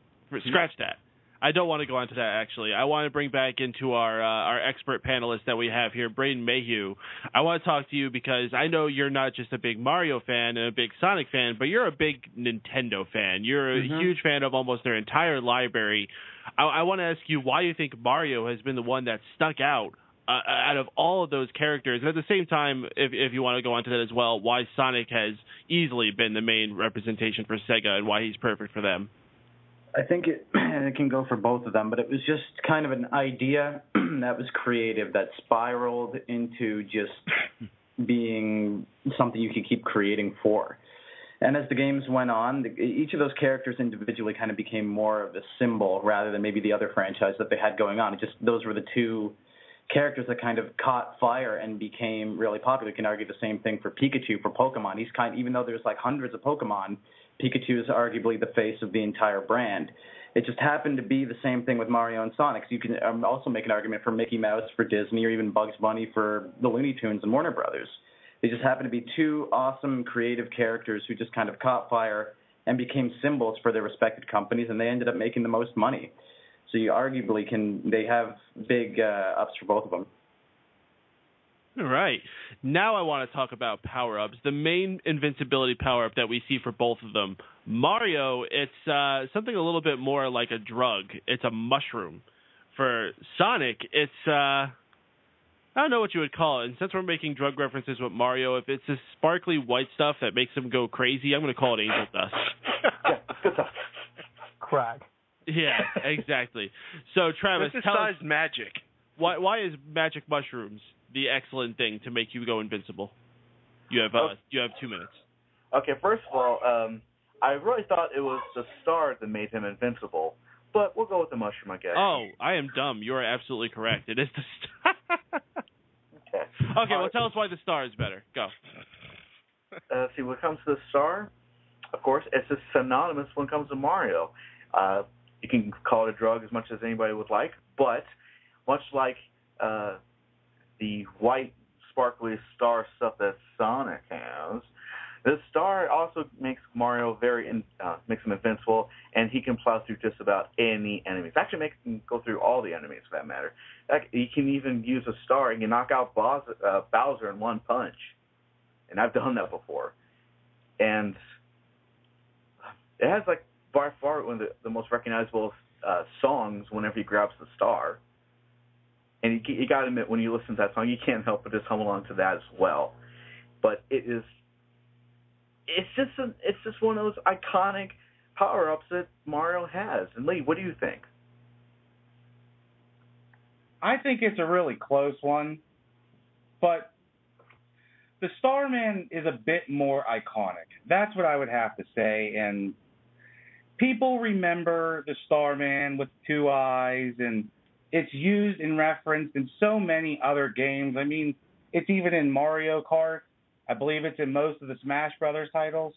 Scratch that. I don't want to go on to that, actually. I want to bring back into our expert panelist that we have here, Braden Mayhew. I want to talk to you because I know you're not just a big Mario fan and a big Sonic fan, but you're a big Nintendo fan. You're a huge fan of almost their entire library. I want to ask you why you think Mario has been the one that stuck out of all of those characters. And at the same time, if you want to go on to that as well, why Sonic has easily been the main representation for Sega and why he's perfect for them. I think it can go for both of them, but it was just kind of an idea that was creative that spiraled into just being something you could keep creating for. And as the games went on, each of those characters individually kind of became more of a symbol rather than maybe the other franchise that they had going on. Those were the two characters that kind of caught fire and became really popular. You can argue the same thing for Pikachu, for Pokemon. Even though there's like hundreds of Pokemon, Pikachu is arguably the face of the entire brand. It just happened to be the same thing with Mario and Sonic. So you can also make an argument for Mickey Mouse for Disney, or even Bugs Bunny for the Looney Tunes and Warner Brothers. They just happened to be two awesome creative characters who just kind of caught fire and became symbols for their respective companies, and they ended up making the most money. So you arguably they have big ups for both of them. All right. Now I want to talk about power-ups. The main invincibility power-up that we see for both of them. Mario, it's something a little bit more like a drug. It's a mushroom. For Sonic, it's, I don't know what you would call it. And since we're making drug references with Mario, if it's this sparkly white stuff that makes him go crazy, I'm going to call it angel dust. Good stuff. Crack. Yeah, exactly. So, Travis, tell us magic. Why is magic mushrooms the excellent thing to make you go invincible? You have 2 minutes. Okay, first of all, I really thought it was the stars that made him invincible, but we'll go with the mushroom, I guess. Oh, I am dumb. You are absolutely correct. It is the star. Okay, well, tell us why the star is better. Go. See, when it comes to the star, of course, it's just synonymous when it comes to Mario. You can call it a drug as much as anybody would like, but much like the white, sparkly star stuff that Sonic has, the star also makes Mario makes him invincible, and he can plow through just about any enemies. Actually, makes him go through all the enemies, for that matter. He can even use a star and can knock out Bowser in one punch, and I've done that before. And it has by far one of the most recognizable songs whenever he grabs the star. And you got to admit, when you listen to that song, you can't help but just hum along to that as well. But it's just one of those iconic power-ups that Mario has. And Lee, what do you think? I think it's a really close one, but the Starman is a bit more iconic. That's what I would have to say. And people remember the Starman with 2 eyes, and it's used in reference in so many other games. I mean, it's even in Mario Kart. I believe it's in most of the Smash Brothers titles.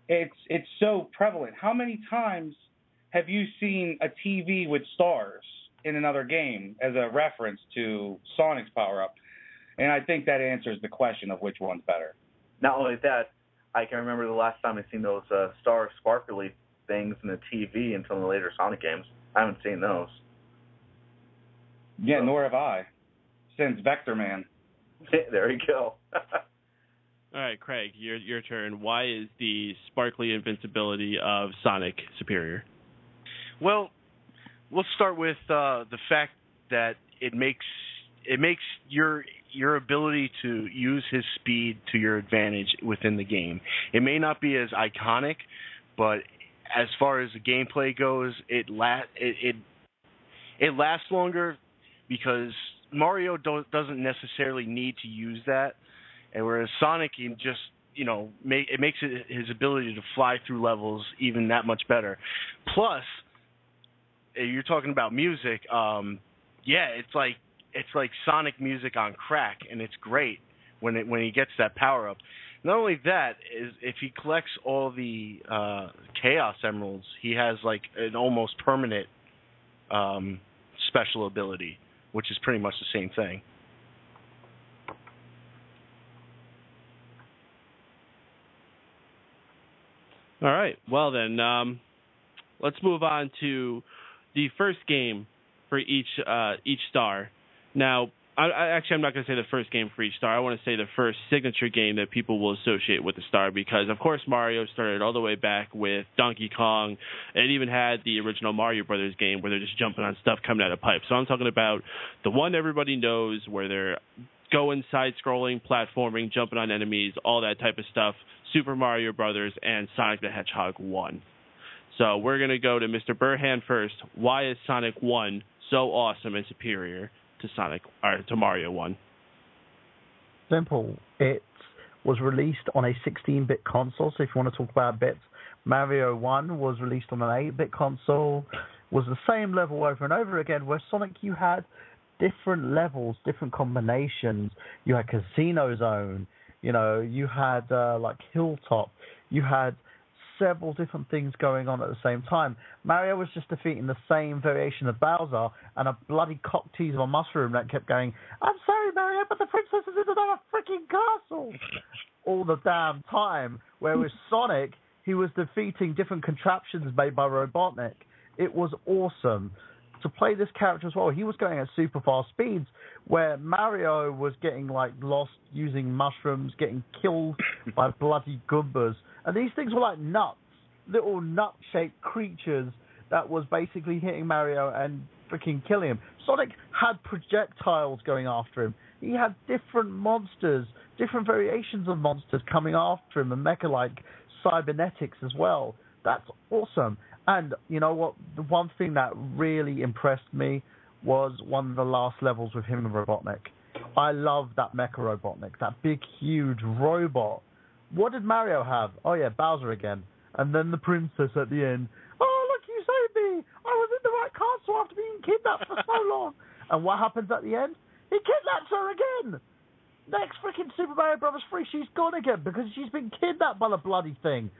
It's so prevalent. How many times have you seen a TV with stars in another game as a reference to Sonic's power-up? And I think that answers the question of which one's better. Not only that, I can remember the last time I seen those star sparkly things in the TV in some of the later Sonic games. I haven't seen those. Yeah, nor have I. Since Vector Man. There you go. All right, Craig, your turn. Why is the sparkly invincibility of Sonic superior? Well, let's start with the fact that it makes your ability to use his speed to your advantage within the game. It may not be as iconic, but as far as the gameplay goes, it lasts longer because Mario doesn't necessarily need to use that. And whereas Sonic, it makes his ability to fly through levels even that much better. Plus, you're talking about music. It's like Sonic music on crack, and it's great when he gets that power up. Not only that, is if he collects all the Chaos Emeralds, he has like an almost permanent special ability, which is pretty much the same thing. All right. Well, then, let's move on to the first game for each star. Now, I'm not going to say the first game for each star. I want to say the first signature game that people will associate with the star because, of course, Mario started all the way back with Donkey Kong. It even had the original Mario Brothers game where they're just jumping on stuff coming out of pipes. So I'm talking about the one everybody knows where they're going side-scrolling, platforming, jumping on enemies, all that type of stuff. Super Mario Brothers and Sonic the Hedgehog 1. So we're going to go to Mr. Burhan first. Why is Sonic 1 so awesome and superior to Mario 1? Simple. It was released on a 16-bit console, so if you want to talk about bits, Mario 1 was released on an 8-bit console, was the same level over and over again, where Sonic, you had different levels, different combinations. You had Casino Zone, you had like Hilltop, you had several different things going on at the same time. Mario was just defeating the same variation of Bowser and a bloody cock tease of a mushroom that kept going, "I'm sorry, Mario, but the princess is in another freaking castle," all the damn time. Whereas Sonic, he was defeating different contraptions made by Robotnik. It was awesome. To play this character as well, he was going at super fast speeds, where Mario was getting lost using mushrooms, getting killed by bloody Goombas. And these things were like nuts, little nut-shaped creatures that was basically hitting Mario and freaking killing him. Sonic had projectiles going after him. He had different monsters, different variations of monsters coming after him, and mecha-like cybernetics as well. That's awesome. And you know what? The one thing that really impressed me was one of the last levels with him and Robotnik. I love that mecha Robotnik, that big, huge robot. What did Mario have? Oh yeah, Bowser again. And then the princess at the end. "Oh, look, you saved me. I was in the right castle after being kidnapped for so long." And what happens at the end? He kidnaps her again. Next freaking Super Mario Bros. 3, she's gone again because she's been kidnapped by the bloody thing.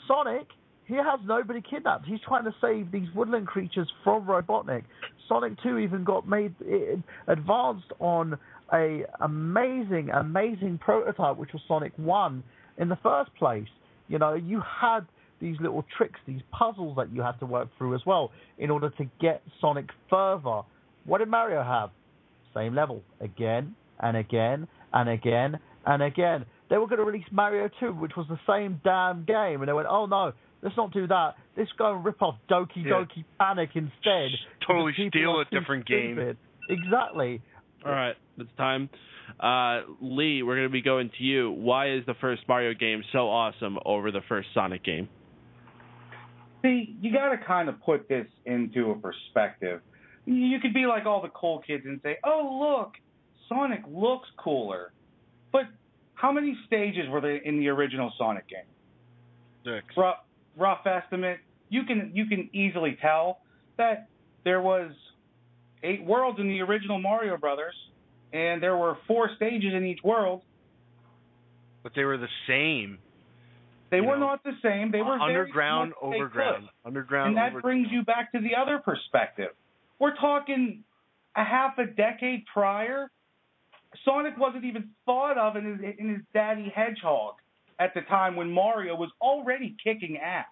Sonic, he has nobody kidnapped. He's trying to save these woodland creatures from Robotnik. Sonic 2 even got advanced on a amazing prototype, which was Sonic 1 in the first place. You had these little tricks, these puzzles that you had to work through as well in order to get Sonic further. What did Mario have? Same level again and again and again and again. They were going to release Mario 2, which was the same damn game, and they went, "Oh no, let's not do that. Let's go and rip off Doki Doki Panic instead." Totally steal a different game. Exactly. All right, it's time. Lee, we're going to be going to you. Why is the first Mario game so awesome over the first Sonic game? See, you got to kind of put this into a perspective. You could be like all the cool kids and say, "Oh, look, Sonic looks cooler." But how many stages were there in the original Sonic game? 6. Rough estimate. You can easily tell that there was 8 worlds in the original Mario Brothers, and there were 4 stages in each world. But they were the same. They were not the same. They were underground, very overground, underground. And that brings you back to the other perspective. We're talking a half a decade prior. Sonic wasn't even thought of in his Daddy Hedgehog at the time when Mario was already kicking ass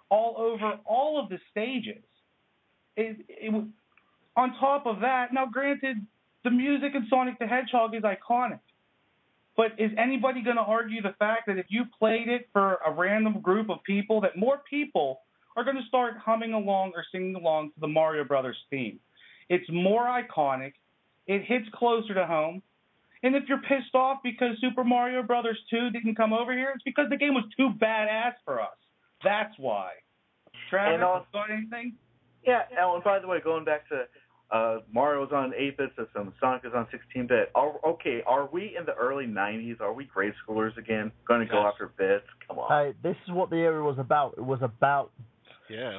all over all of the stages. It was, on top of that, now granted, the music in Sonic the Hedgehog is iconic. But is anybody going to argue the fact that if you played it for a random group of people, that more people are going to start humming along or singing along to the Mario Brothers theme? It's more iconic. It hits closer to home. And if you're pissed off because Super Mario Brothers 2 didn't come over here, it's because the game was too badass for us. That's why. Travis, got anything? Yeah, and by the way, going back to Mario was on an 8-bit system, Sonic is on 16-bit. Are we in the early 90s? Are we grade schoolers again? Going to go after bits? Come on. Hey, this is what the era was about. It was about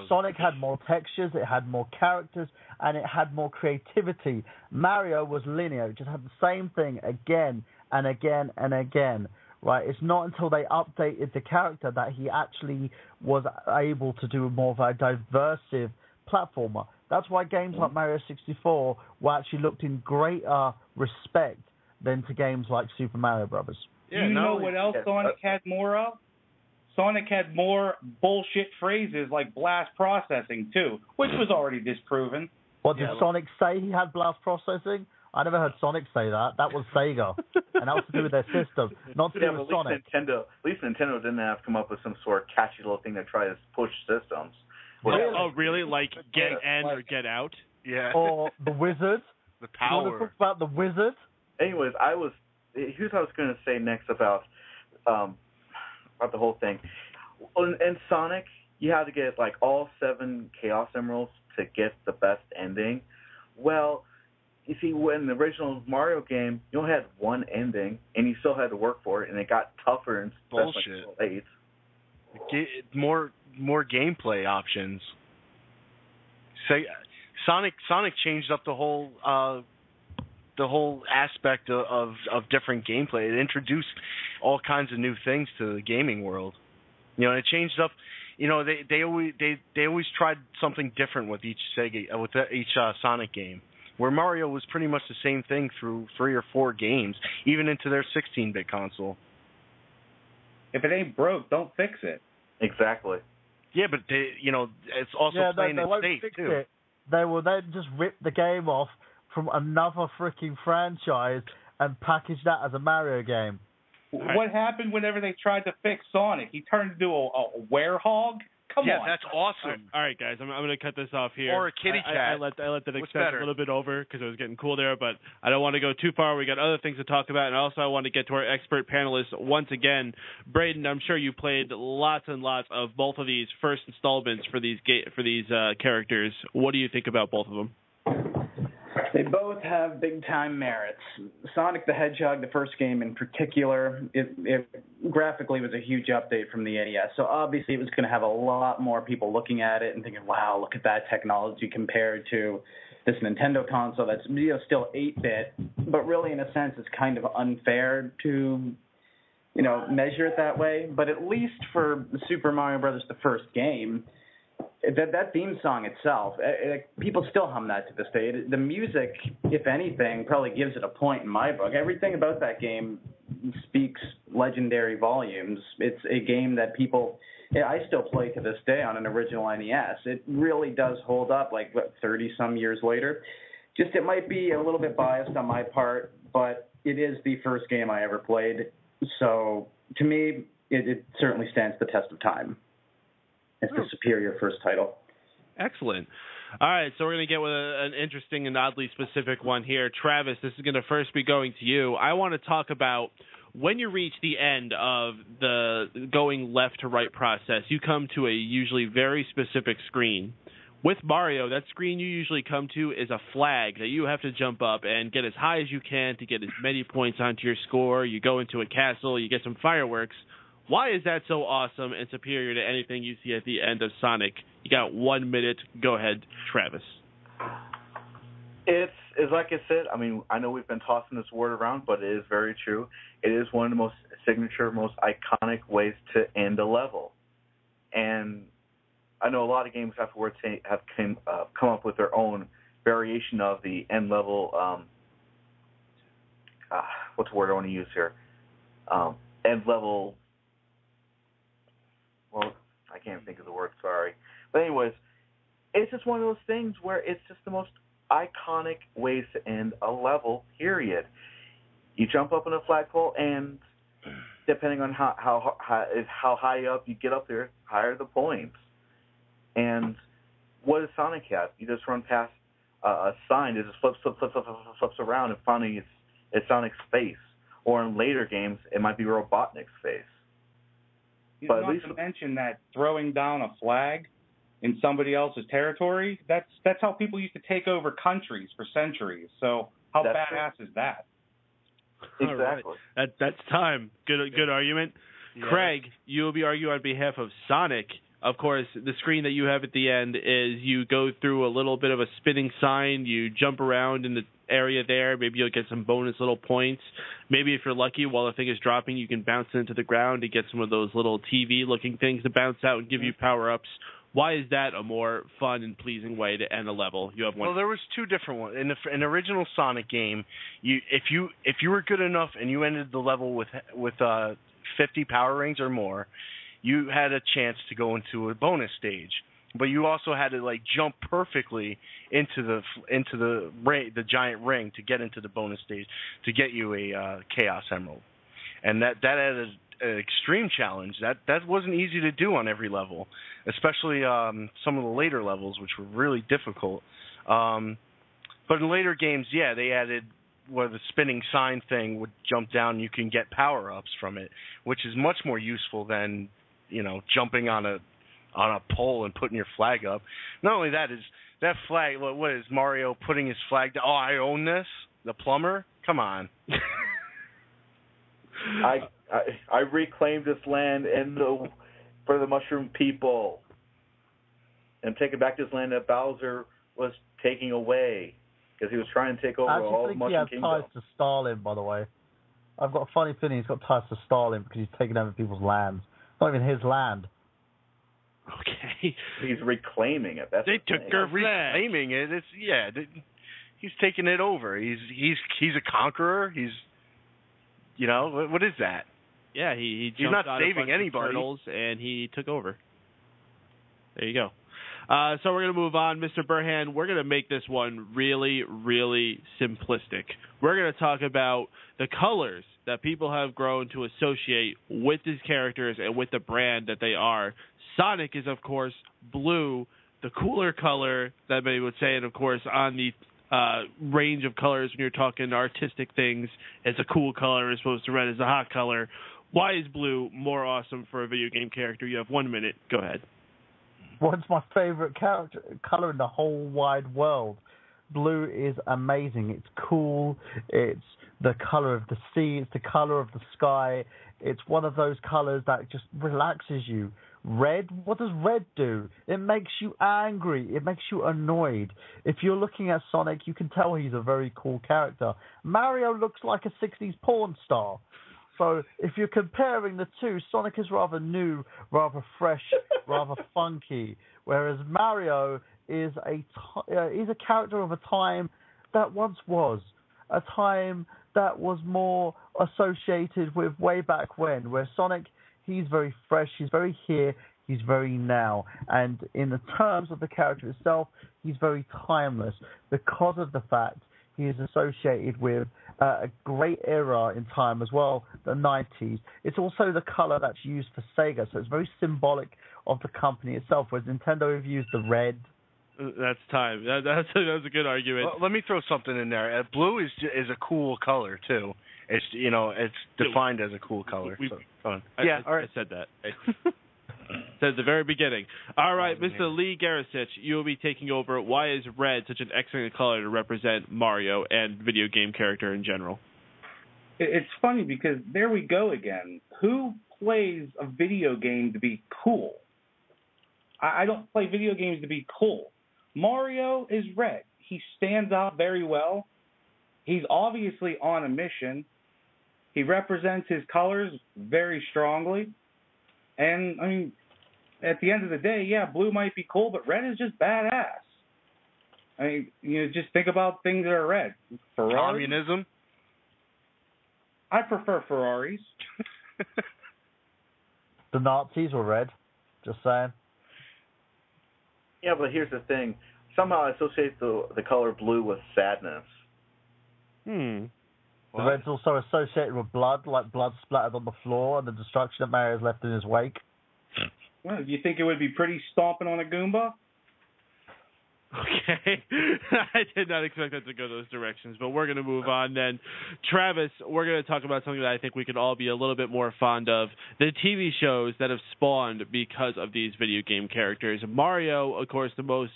Sonic had more textures, it had more characters, and it had more creativity. Mario was linear. It just had the same thing again and again and again. Right? It's not until they updated the character that he actually was able to do more of a diversive platformer. That's why games like Mario 64 were actually looked in greater respect than to games like Super Mario Brothers. Yeah, you know what else Sonic had more of? Sonic had more bullshit phrases like blast processing, too, which was already disproven. What, did Sonic say he had blast processing? I never heard Sonic say that. That was Sega. And that was to do with their system, not to do with Sonic. At least Nintendo didn't have to come up with some sort of catchy little thing to try to push systems. Oh, really? Like get in or get out? Yeah. Or the Wizard. The power. You want to talk about the Wizard? Anyways, here's what I was going to say next about the whole thing. In Sonic, you had to get like all 7 Chaos Emeralds to get the best ending. Well, you see, when the original Mario game, you only had one ending, and you still had to work for it, and it got tougher and bullshit. More gameplay options. Sonic changed up the whole aspect of different gameplay. It introduced all kinds of new things to the gaming world. You know, it changed up. You know, they always tried something different with each Sonic game. Where Mario was pretty much the same thing through 3 or 4 games, even into their 16-bit console. If it ain't broke, don't fix it. Exactly. Yeah, but it's also playing it safe too. It. They will then just rip the game off from another freaking franchise and package that as a Mario game. What happened whenever they tried to fix Sonic? He turned into a werehog? Come on. Yeah, that's awesome. All right, guys, I'm going to cut this off here. Or a kitty cat. I let that extend a little bit over because it was getting cool there, but I don't want to go too far. We got other things to talk about, and also I want to get to our expert panelists once again. Braden, I'm sure you played lots and lots of both of these first installments for these characters. What do you think about both of them? They both have big-time merits. Sonic the Hedgehog, the first game in particular, it graphically was a huge update from the NES. So obviously it was going to have a lot more people looking at it and thinking, wow, look at that technology compared to this Nintendo console that's still 8-bit. But really, in a sense, it's kind of unfair to measure it that way. But at least for Super Mario Brothers, the first game, that theme song itself, people still hum that to this day. The music, if anything, probably gives it a point in my book. Everything about that game speaks legendary volumes. It's a game that I still play to this day on an original NES. It really does hold up, 30-some years later. Just it might be a little bit biased on my part, but it is the first game I ever played. So to me, it certainly stands the test of time. It's the superior first title. Excellent. All right, so we're going to get with an interesting and oddly specific one here. Travis, this is going to first be going to you. I want to talk about when you reach the end of the going left to right process, you come to a usually very specific screen with Mario, that screen you usually come to is a flag that you have to jump up and get as high as you can to get as many points onto your score. You go into a castle, you get some fireworks. Why is that so awesome and superior to anything you see at the end of Sonic? You got 1 minute. Go ahead, Travis. It's like I said, I mean, I know we've been tossing this word around, but it is very true. It is one of the most signature, most iconic ways to end a level. And I know a lot of games afterwards have come up with their own variation of the end level, what's the word I want to use here? End level, well, I can't think of the word, sorry. But anyways, it's just one of those things where it's just the most iconic ways to end a level, period. You jump up on a flagpole, and depending on how high up you get up there, higher the points. And what does Sonic have? You just run past a sign that just flips around, and finally it's Sonic's face. Or in later games, it might be Robotnik's face. But not to mention that throwing down a flag in somebody else's territory, that's how people used to take over countries for centuries. So how badass is that? Exactly. Right. That's time. Good argument. Yeah. Craig, you will be arguing on behalf of Sonic. Of course, the screen that you have at the end is you go through a little bit of a spinning sign. You jump around in the area there. Maybe you'll get some bonus little points. Maybe if you're lucky, while the thing is dropping, you can bounce into the ground to get some of those little TV-looking things to bounce out and give you power-ups. Why is that a more fun and pleasing way to end a level? You have one. Well, there was two different ones. In the original Sonic game, if you were good enough and you ended the level with 50 power rings or more, you had a chance to go into a bonus stage. But you also had to jump perfectly into the giant ring to get into the bonus stage to get you a Chaos Emerald, and that added an extreme challenge. That wasn't easy to do on every level, especially some of the later levels, which were really difficult. But in later games, they added where the spinning sign thing would jump down and you can get power-ups from it, which is much more useful than jumping on a pole and putting your flag up. Not only that, is that flag, what is Mario putting his flag down? Oh, I own this? The plumber? Come on. I reclaimed this land for the Mushroom people. And taking back this land that Bowser was taking away because he was trying to take over all the Mushroom Kingdom. I actually think he has ties to Stalin, by the way. I've got a funny feeling he's got ties to Stalin because he's taking over people's lands. Not even his land. Okay. He's reclaiming it. They took her flag. Reclaiming it. He's taking it over. He's a conqueror. He's what is that? Yeah, he's not on saving anybody. Turtles and he took over. There you go. So we're going to move on, Mr. Burhan. We're going to make this one really, really simplistic. We're going to talk about the colors that people have grown to associate with these characters and with the brand that they are. Sonic is, of course, blue, the cooler color that many would say, and, of course, on the range of colors when you're talking artistic things, it's a cool color as opposed to red is a hot color. Why is blue more awesome for a video game character? You have 1 minute. Go ahead. What's my favorite color in the whole wide world? Blue is amazing. It's cool. It's the color of the sea. It's the color of the sky. It's one of those colors that just relaxes you. Red, what does red do? It makes you angry. It makes you annoyed. If you're looking at Sonic, you can tell he's a very cool character. Mario looks like a 60s porn star. So if you're comparing the two, Sonic is rather new, rather fresh, rather funky, whereas Mario is a character of a time that once was, a time that was more associated with way back when, where Sonic, he's very fresh, he's very here, he's very now. And in the terms of the character itself, he's very timeless because of the fact he is associated with a great era in time as well, the 90s. It's also the color that's used for Sega, so it's very symbolic of the company itself, whereas Nintendo have used the red. That's time. That's a good argument. Well, let me throw something in there. Blue is a cool color too. It's it's defined as a cool color. Go on. Yeah, all right. I said that. Said at the very beginning. All right, Mr. Lee Garasich, you will be taking over. Why is red such an excellent color to represent Mario and video game character in general? It's funny because there we go again. Who plays a video game to be cool? I don't play video games to be cool. Mario is red. He stands out very well. He's obviously on a mission. He represents his colors very strongly. And, I mean, at the end of the day, yeah, blue might be cool, but red is just badass. I mean, just think about things that are red. Ferrari. Communism? I prefer Ferraris. The Nazis were red. Just saying. Yeah, but here's the thing. Somehow I associate the color blue with sadness. The red's also associated with blood, like blood splattered on the floor and the destruction that Mario's left in his wake. Well, do you think it would be pretty stomping on a Goomba? Okay. I did not expect that to go those directions, but we're going to move on then. Travis, we're going to talk about something that I think we could all be a little bit more fond of, the TV shows that have spawned because of these video game characters. Mario, of course, the most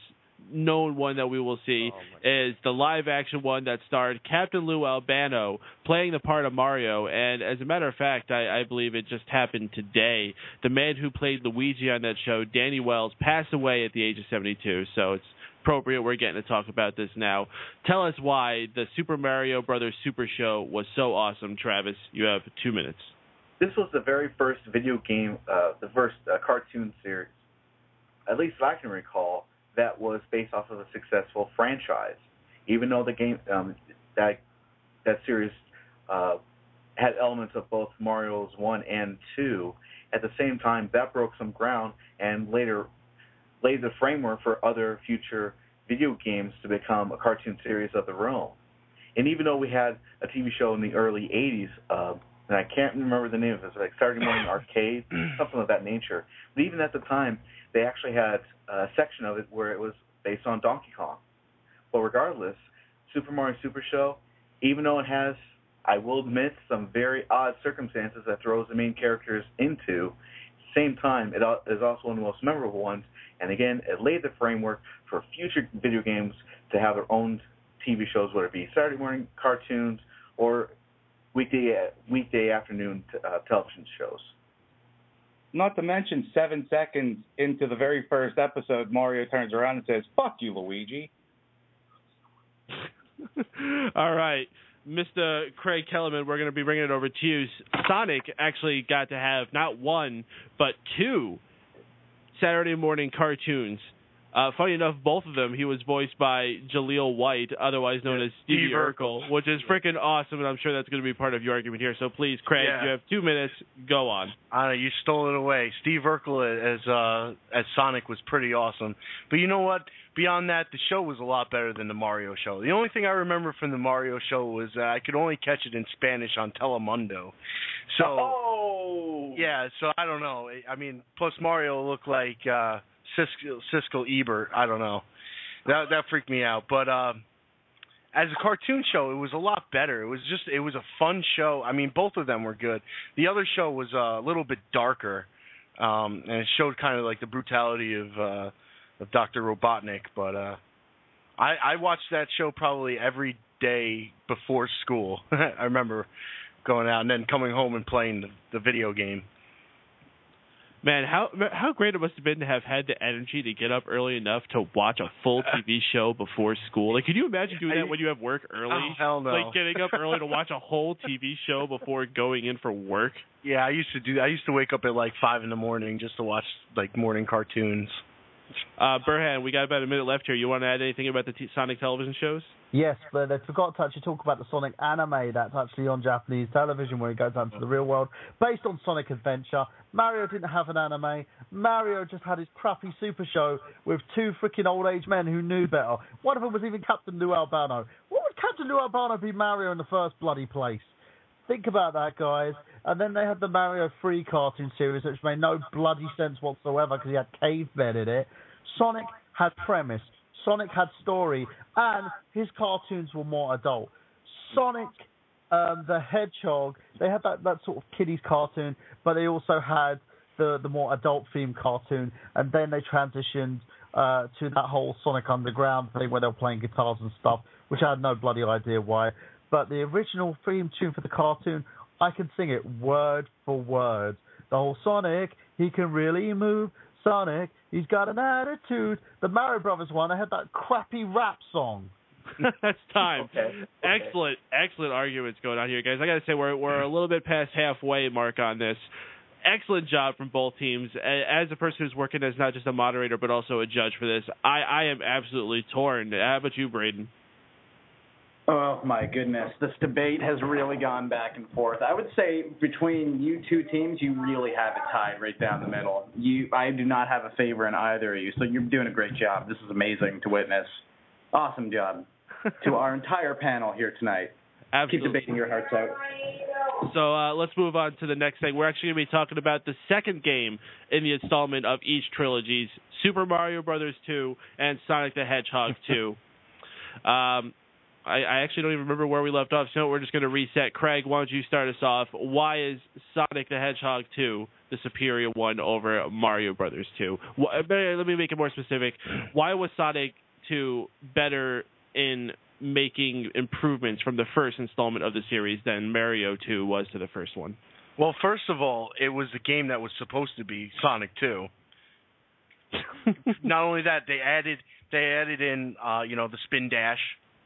known one that we will see is the live-action one that starred Captain Lou Albano playing the part of Mario, and as a matter of fact, I believe it just happened today. The man who played Luigi on that show, Danny Wells, passed away at the age of 72, so it's appropriate we're getting to talk about this now. Tell us why the Super Mario Brothers Super Show was so awesome, Travis. You have 2 minutes. This was the very first video game, the first cartoon series, at least I can recall, that was based off of a successful franchise. Even though the game that series had elements of both Mario's 1 and 2, at the same time that broke some ground and later laid the framework for other future video games to become a cartoon series of their own. And even though we had a TV show in the early 80s, and I can't remember the name of it, it was like Saturday Morning Arcade, something of that nature. But even at the time, they actually had a section of it where it was based on Donkey Kong. But regardless, Super Mario Super Show, even though it has, I will admit, some very odd circumstances that throws the main characters into, same time, it is also one of the most memorable ones. And again, it laid the framework for future video games to have their own TV shows, whether it be Saturday morning cartoons or weekday afternoon television shows. Not to mention 7 seconds into the very first episode, Mario turns around and says, "Fuck you, Luigi." All right. Mr. Craig Kellerman, we're going to be bringing it over to you. Sonic actually got to have not one, but 2 Saturday morning cartoons. Funny enough, both of them, he was voiced by Jaleel White, otherwise known as Stevie Urkel, which is freaking awesome, and I'm sure that's going to be part of your argument here. So please, Craig, you have 2 minutes. Go on. You stole it away. Steve Urkel as Sonic was pretty awesome. But you know what? Beyond that, the show was a lot better than the Mario show. The only thing I remember from the Mario show was that I could only catch it in Spanish on Telemundo. So, yeah, so I don't know. I mean, plus Mario looked like Siskel Ebert. I don't know. That freaked me out. But as a cartoon show, it was a lot better. It was a fun show. I mean, both of them were good. The other show was a little bit darker, and it showed kind of like the brutality of Dr. Robotnik. But I watched that show probably every day before school. I remember going out and then coming home and playing the video game. Man, how great it must have been to have had the energy to get up early enough to watch a full TV show before school. Like, could you imagine doing that when you have work early? Oh, hell no. Like, getting up early to watch a whole TV show before going in for work? Yeah, I used to do that. I used to wake up at like 5 in the morning just to watch like morning cartoons. Burhan, we got about a minute left here. You want to add anything about the Sonic television shows? Yes, but I forgot to actually talk about the Sonic anime that's actually on Japanese television where he goes out into the real world, based on Sonic Adventure. Mario didn't have an anime. Mario just had his crappy super show with 2 freaking old age men who knew better. One of them was even Captain Lou Albano. What would Captain Lou Albano be Mario in the first bloody place? Think about that, guys. And then they had the Mario 3 cartoon series, which made no bloody sense whatsoever because he had cavemen in it. Sonic had premise. Sonic had story. And his cartoons were more adult. Sonic the Hedgehog, they had that sort of kiddies cartoon, but they also had the more adult-themed cartoon, and then they transitioned to that whole Sonic Underground thing where they were playing guitars and stuff, which I had no bloody idea why. But the original theme tune for the cartoon, I can sing it word for word. The whole Sonic, he can really move. Sonic, he's got an attitude. The Mario Brothers one, I had that crappy rap song. That's time. Okay. Excellent arguments going on here, guys. I got to say, we're a little bit past halfway mark on this. Excellent job from both teams. As a person who's working as not just a moderator but also a judge for this, I am absolutely torn. How about you, Braden? Oh, my goodness. This debate has really gone back and forth. I would say between you two teams, you really have it tied right down the middle. I do not have a favor in either of you, so you're doing a great job. This is amazing to witness. Awesome job to our entire panel here tonight. Absolutely. Keep debating your hearts out. So let's move on to the next thing. We're actually going to be talking about the second game in the installment of each trilogies, Super Mario Brothers 2 and Sonic the Hedgehog 2. I actually don't even remember where we left off, so we're just going to reset. Craig, why don't you start us off? Why is Sonic the Hedgehog 2 the superior one over Mario Brothers 2? Let me make it more specific. Why was Sonic 2 better in making improvements from the first installment of the series than Mario 2 was to the first one? Well, first of all, it was the game that was supposed to be Sonic 2. Not only that, they added in the spin dash,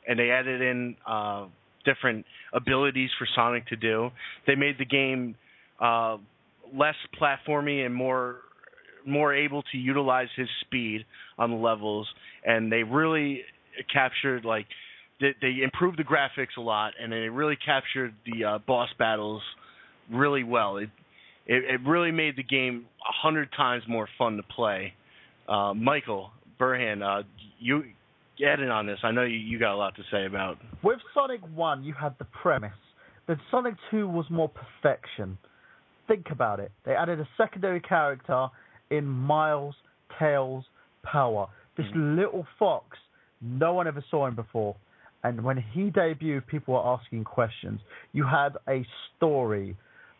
and they added in different abilities for Sonic to do. They made the game less platformy and more able to utilize his speed on the levels, and they really captured they improved the graphics a lot, and they really captured the boss battles really well. It really made the game 100 times more fun to play. Michael Burhan, you get in on this. I know you got a lot to say about. With Sonic 1, you had the premise. Then Sonic 2 was more perfection. Think about it. They added a secondary character in Miles Tails Power. This little fox, no one ever saw him before. And when he debuted, people were asking questions. You had a story.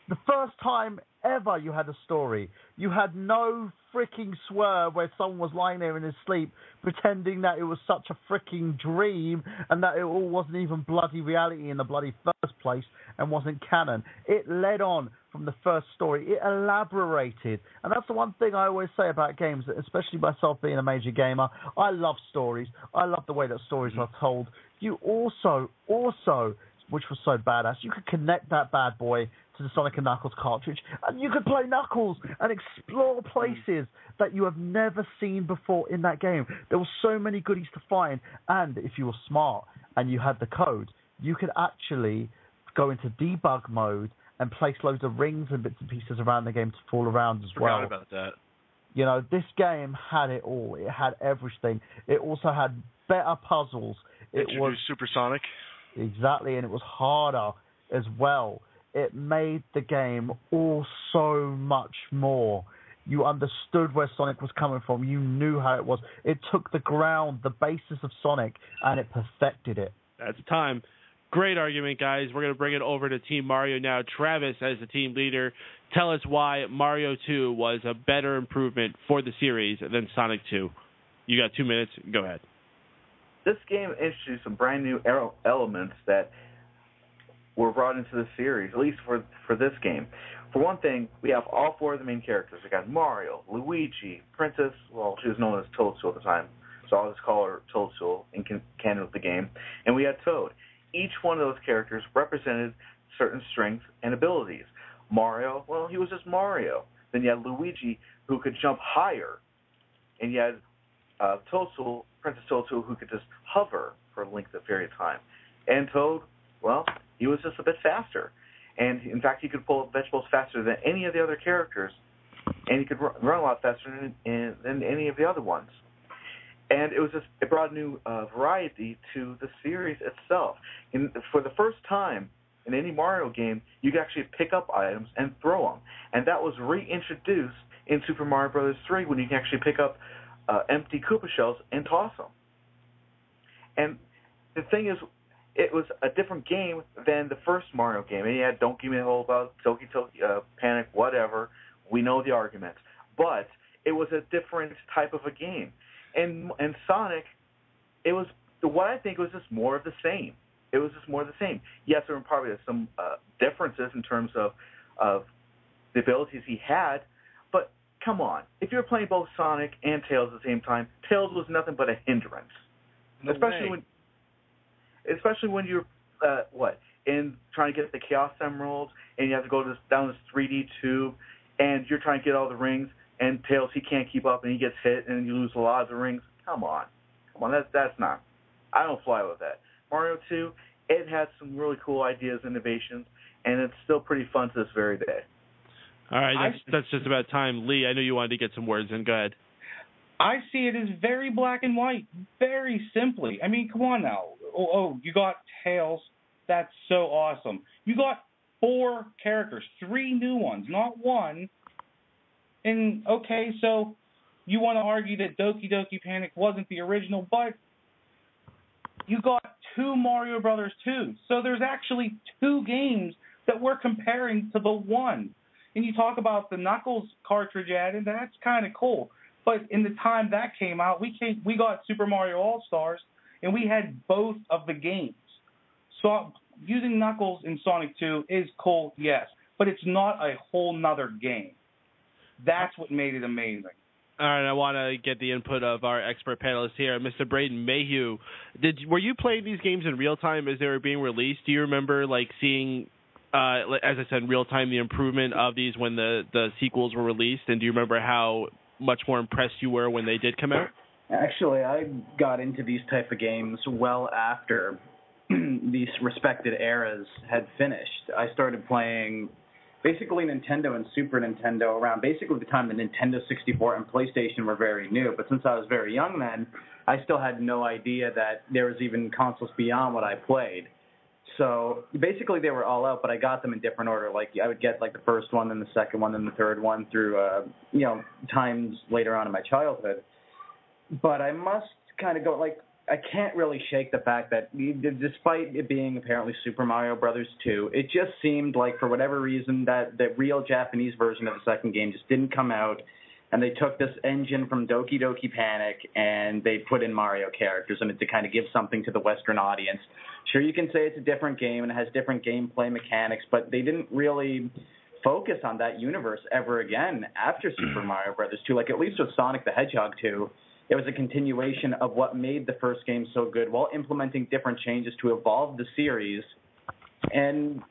The first time ever you had a story. You had no freaking swerve where someone was lying there in his sleep pretending that it was such a freaking dream and that it all wasn't even bloody reality in the bloody first place and wasn't canon. It led on from the first story. It elaborated. And that's the one thing I always say about games, especially myself being a major gamer. I love stories. I love the way that stories are told. You also, which was so badass, you could connect that bad boy to the Sonic & Knuckles cartridge, and you could play Knuckles and explore places that you have never seen before in that game. There were so many goodies to find, and if you were smart and you had the code, you could actually go into debug mode and place loads of rings and bits and pieces around the game to fool around as well. Forgot about that. You know, this game had it all. It had everything. It also had better puzzles. It was Super Sonic. Exactly, and it was harder as well. It made the game all so much more. You understood where Sonic was coming from. You knew how it was. It took the ground, the basis of Sonic, and it perfected it. That's time. Great argument, guys. We're going to bring it over to Team Mario now. Travis, as the team leader, tell us why Mario 2 was a better improvement for the series than Sonic 2. You got 2 minutes. Go ahead. This game introduced some brand new elements that were brought into the series, at least for this game. For one thing, we have all 4 of the main characters. We got Mario, Luigi, Princess, well, she was known as Toadstool at the time, so I'll just call her Toadstool in canon of the game. And we had Toad. Each one of those characters represented certain strengths and abilities. Mario, well, he was just Mario. Then you had Luigi, who could jump higher. And you had Toadstool, Princess Toadstool, who could just hover for a length of period of time. And Toad, well, he was just a bit faster. And, in fact, he could pull up vegetables faster than any of the other characters. And he could run a lot faster than any of the other ones. And it brought a new variety to the series itself. For the first time in any Mario game, you could actually pick up items and throw them. And that was reintroduced in Super Mario Bros. 3 when you can actually pick up empty Koopa shells and toss them. And the thing is, it was a different game than the first Mario game. And you had Don't Give Me a Whole About Toki Toki, Panic, whatever, We know the arguments. But it was a different type of a game. And Sonic, it was what I think was just more of the same. It was just more of the same. Yes, there were probably some differences in terms of the abilities he had, but come on. If you're playing both Sonic and Tails at the same time, Tails was nothing but a hindrance. Especially when you're in trying to get the Chaos Emeralds, and you have to go down this 3D tube, and you're trying to get all the rings, and Tails, he can't keep up, and he gets hit, and you lose a lot of the rings. Come on, that's not. I don't fly with that. Mario 2, it had some really cool ideas, innovations, and it's still pretty fun to this very day. All right, that's just about time. Lee, I know you wanted to get some words in. Go ahead. I see it as very black and white, very simply. I mean, come on now. Oh, you got Tails. That's so awesome. You got 4 characters, 3 new ones, not one. And, okay, so you want to argue that Doki Doki Panic wasn't the original, but you got 2 Mario Brothers 2. So there's actually 2 games that we're comparing to the one. And you talk about the Knuckles cartridge added, that's kind of cool. But in the time that came out, we got Super Mario All-Stars, and we had both of the games. So using Knuckles in Sonic 2 is cool, yes, but it's not a whole nother game. That's what made it amazing. All right, I want to get the input of our expert panelist here, Mr. Braden Mayhew. Were you playing these games in real time as they were being released? Do you remember seeing, as I said, in real time, the improvement of these when the sequels were released? And do you remember how much more impressed you were when they did come out? Actually, I got into these type of games well after these respected eras had finished. I started playing basically Nintendo and Super Nintendo around basically the time the Nintendo 64 and PlayStation were very new. But since I was very young then, I still had no idea that there was even consoles beyond what I played. So basically they were all out, but I got them in different order. Like I would get the first one, then the second one, then the third one through times later on in my childhood. But I must kind of go I can't really shake the fact that despite it being apparently Super Mario Brothers 2, it just seemed like for whatever reason that the real Japanese version of the second game just didn't come out, and they took this engine from Doki Doki Panic and they put in Mario characters in it to kind of give something to the Western audience. Sure, you can say it's a different game and it has different gameplay mechanics, but they didn't really focus on that universe ever again after Super Mario Brothers 2. At least with Sonic the Hedgehog 2, it was a continuation of what made the first game so good while implementing different changes to evolve the series and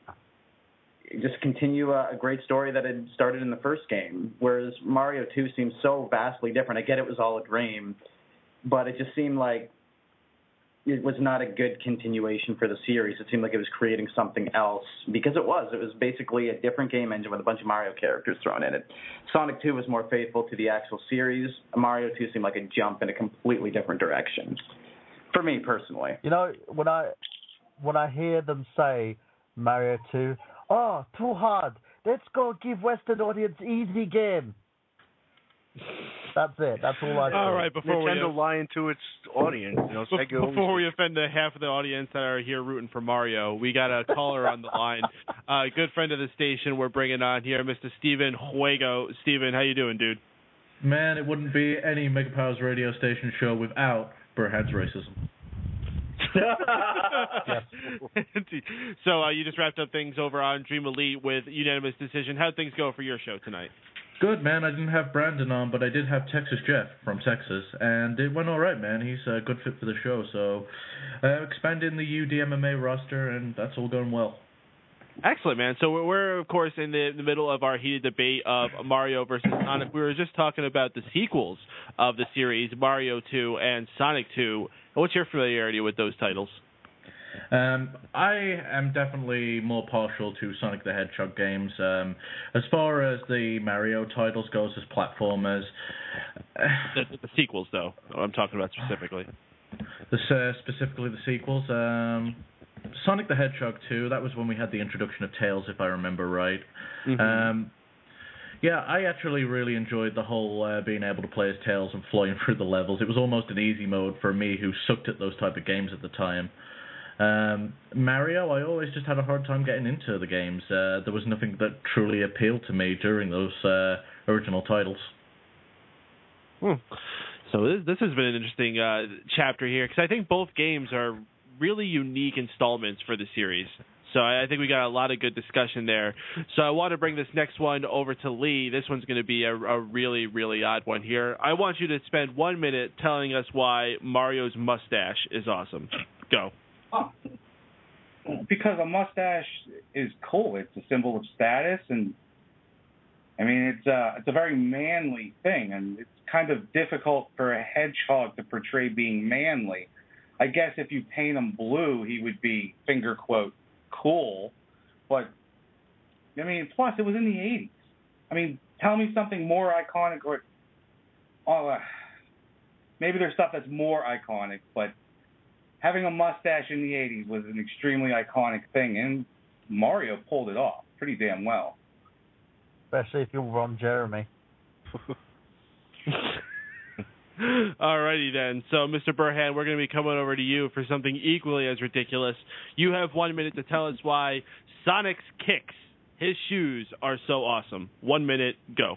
just continue a great story that had started in the first game, whereas Mario 2 seems so vastly different. I get it was all a dream, but it just seemed like it was not a good continuation for the series. It seemed like it was creating something else, because it was basically a different game engine with a bunch of Mario characters thrown in it. Sonic 2 was more faithful to the actual series. Mario 2 seemed like a jump in a completely different direction, for me personally. You know, when I hear them say Mario 2, oh, too hard. Let's go give Western audience easy game. That's it. That's all I say. All right, Nintendo lying to its audience. Before we offend the half of the audience that are here rooting for Mario, we got a caller on the line. A good friend of the station we're bringing on here, Mr. Steven Juego. Steven, how you doing, dude? Man, it wouldn't be any Mega Powers radio station show without Burhead's racism. So you just wrapped up things over on Dream Elite with unanimous decision. How'd things go for your show tonight? Good, man. I didn't have Brandon on, but I did have Texas Jeff from Texas, and it went all right, man. He's a good fit for the show, so expanding the UDMMA roster, and that's all going well. Excellent, man. So we're of course, in the middle of our heated debate of Mario versus Sonic. We were just talking about the sequels of the series, Mario 2 and Sonic 2. What's your familiarity with those titles? I am definitely more partial to Sonic the Hedgehog games. As far as the Mario titles goes as platformers, the sequels, though, I'm talking about specifically. Specifically the sequels. Sonic the Hedgehog 2, that was when we had the introduction of Tails, if I remember right. Mm-hmm. Yeah, I actually really enjoyed the whole being able to play as Tails and flying through the levels. It was almost an easy mode for me, who sucked at those type of games at the time. Mario, I always just had a hard time getting into the games. There was nothing that truly appealed to me during those original titles. So this has been an interesting chapter here, because I think both games are really unique installments for the series. So I think we got a lot of good discussion there. So I want to bring this next one over to Lee. This one's going to be a really, really odd one here. I want you to spend 1 minute telling us why Mario's mustache is awesome. Go. Because a mustache is cool. It's a symbol of status, and I mean it's a very manly thing, and it's kind of difficult for a hedgehog to portray being manly. I guess if you paint him blue, he would be finger quote cool, but I mean, plus it was in the 80s. I mean, tell me something more iconic, or maybe there's stuff that's more iconic, but having a mustache in the 80s was an extremely iconic thing, and Mario pulled it off pretty damn well. Especially if you're Ron Jeremy. Alrighty then. So, Mr. Burhan, we're going to be coming over to you for something equally as ridiculous. You have 1 minute to tell us why Sonic's kicks, his shoes, are so awesome. 1 minute, go.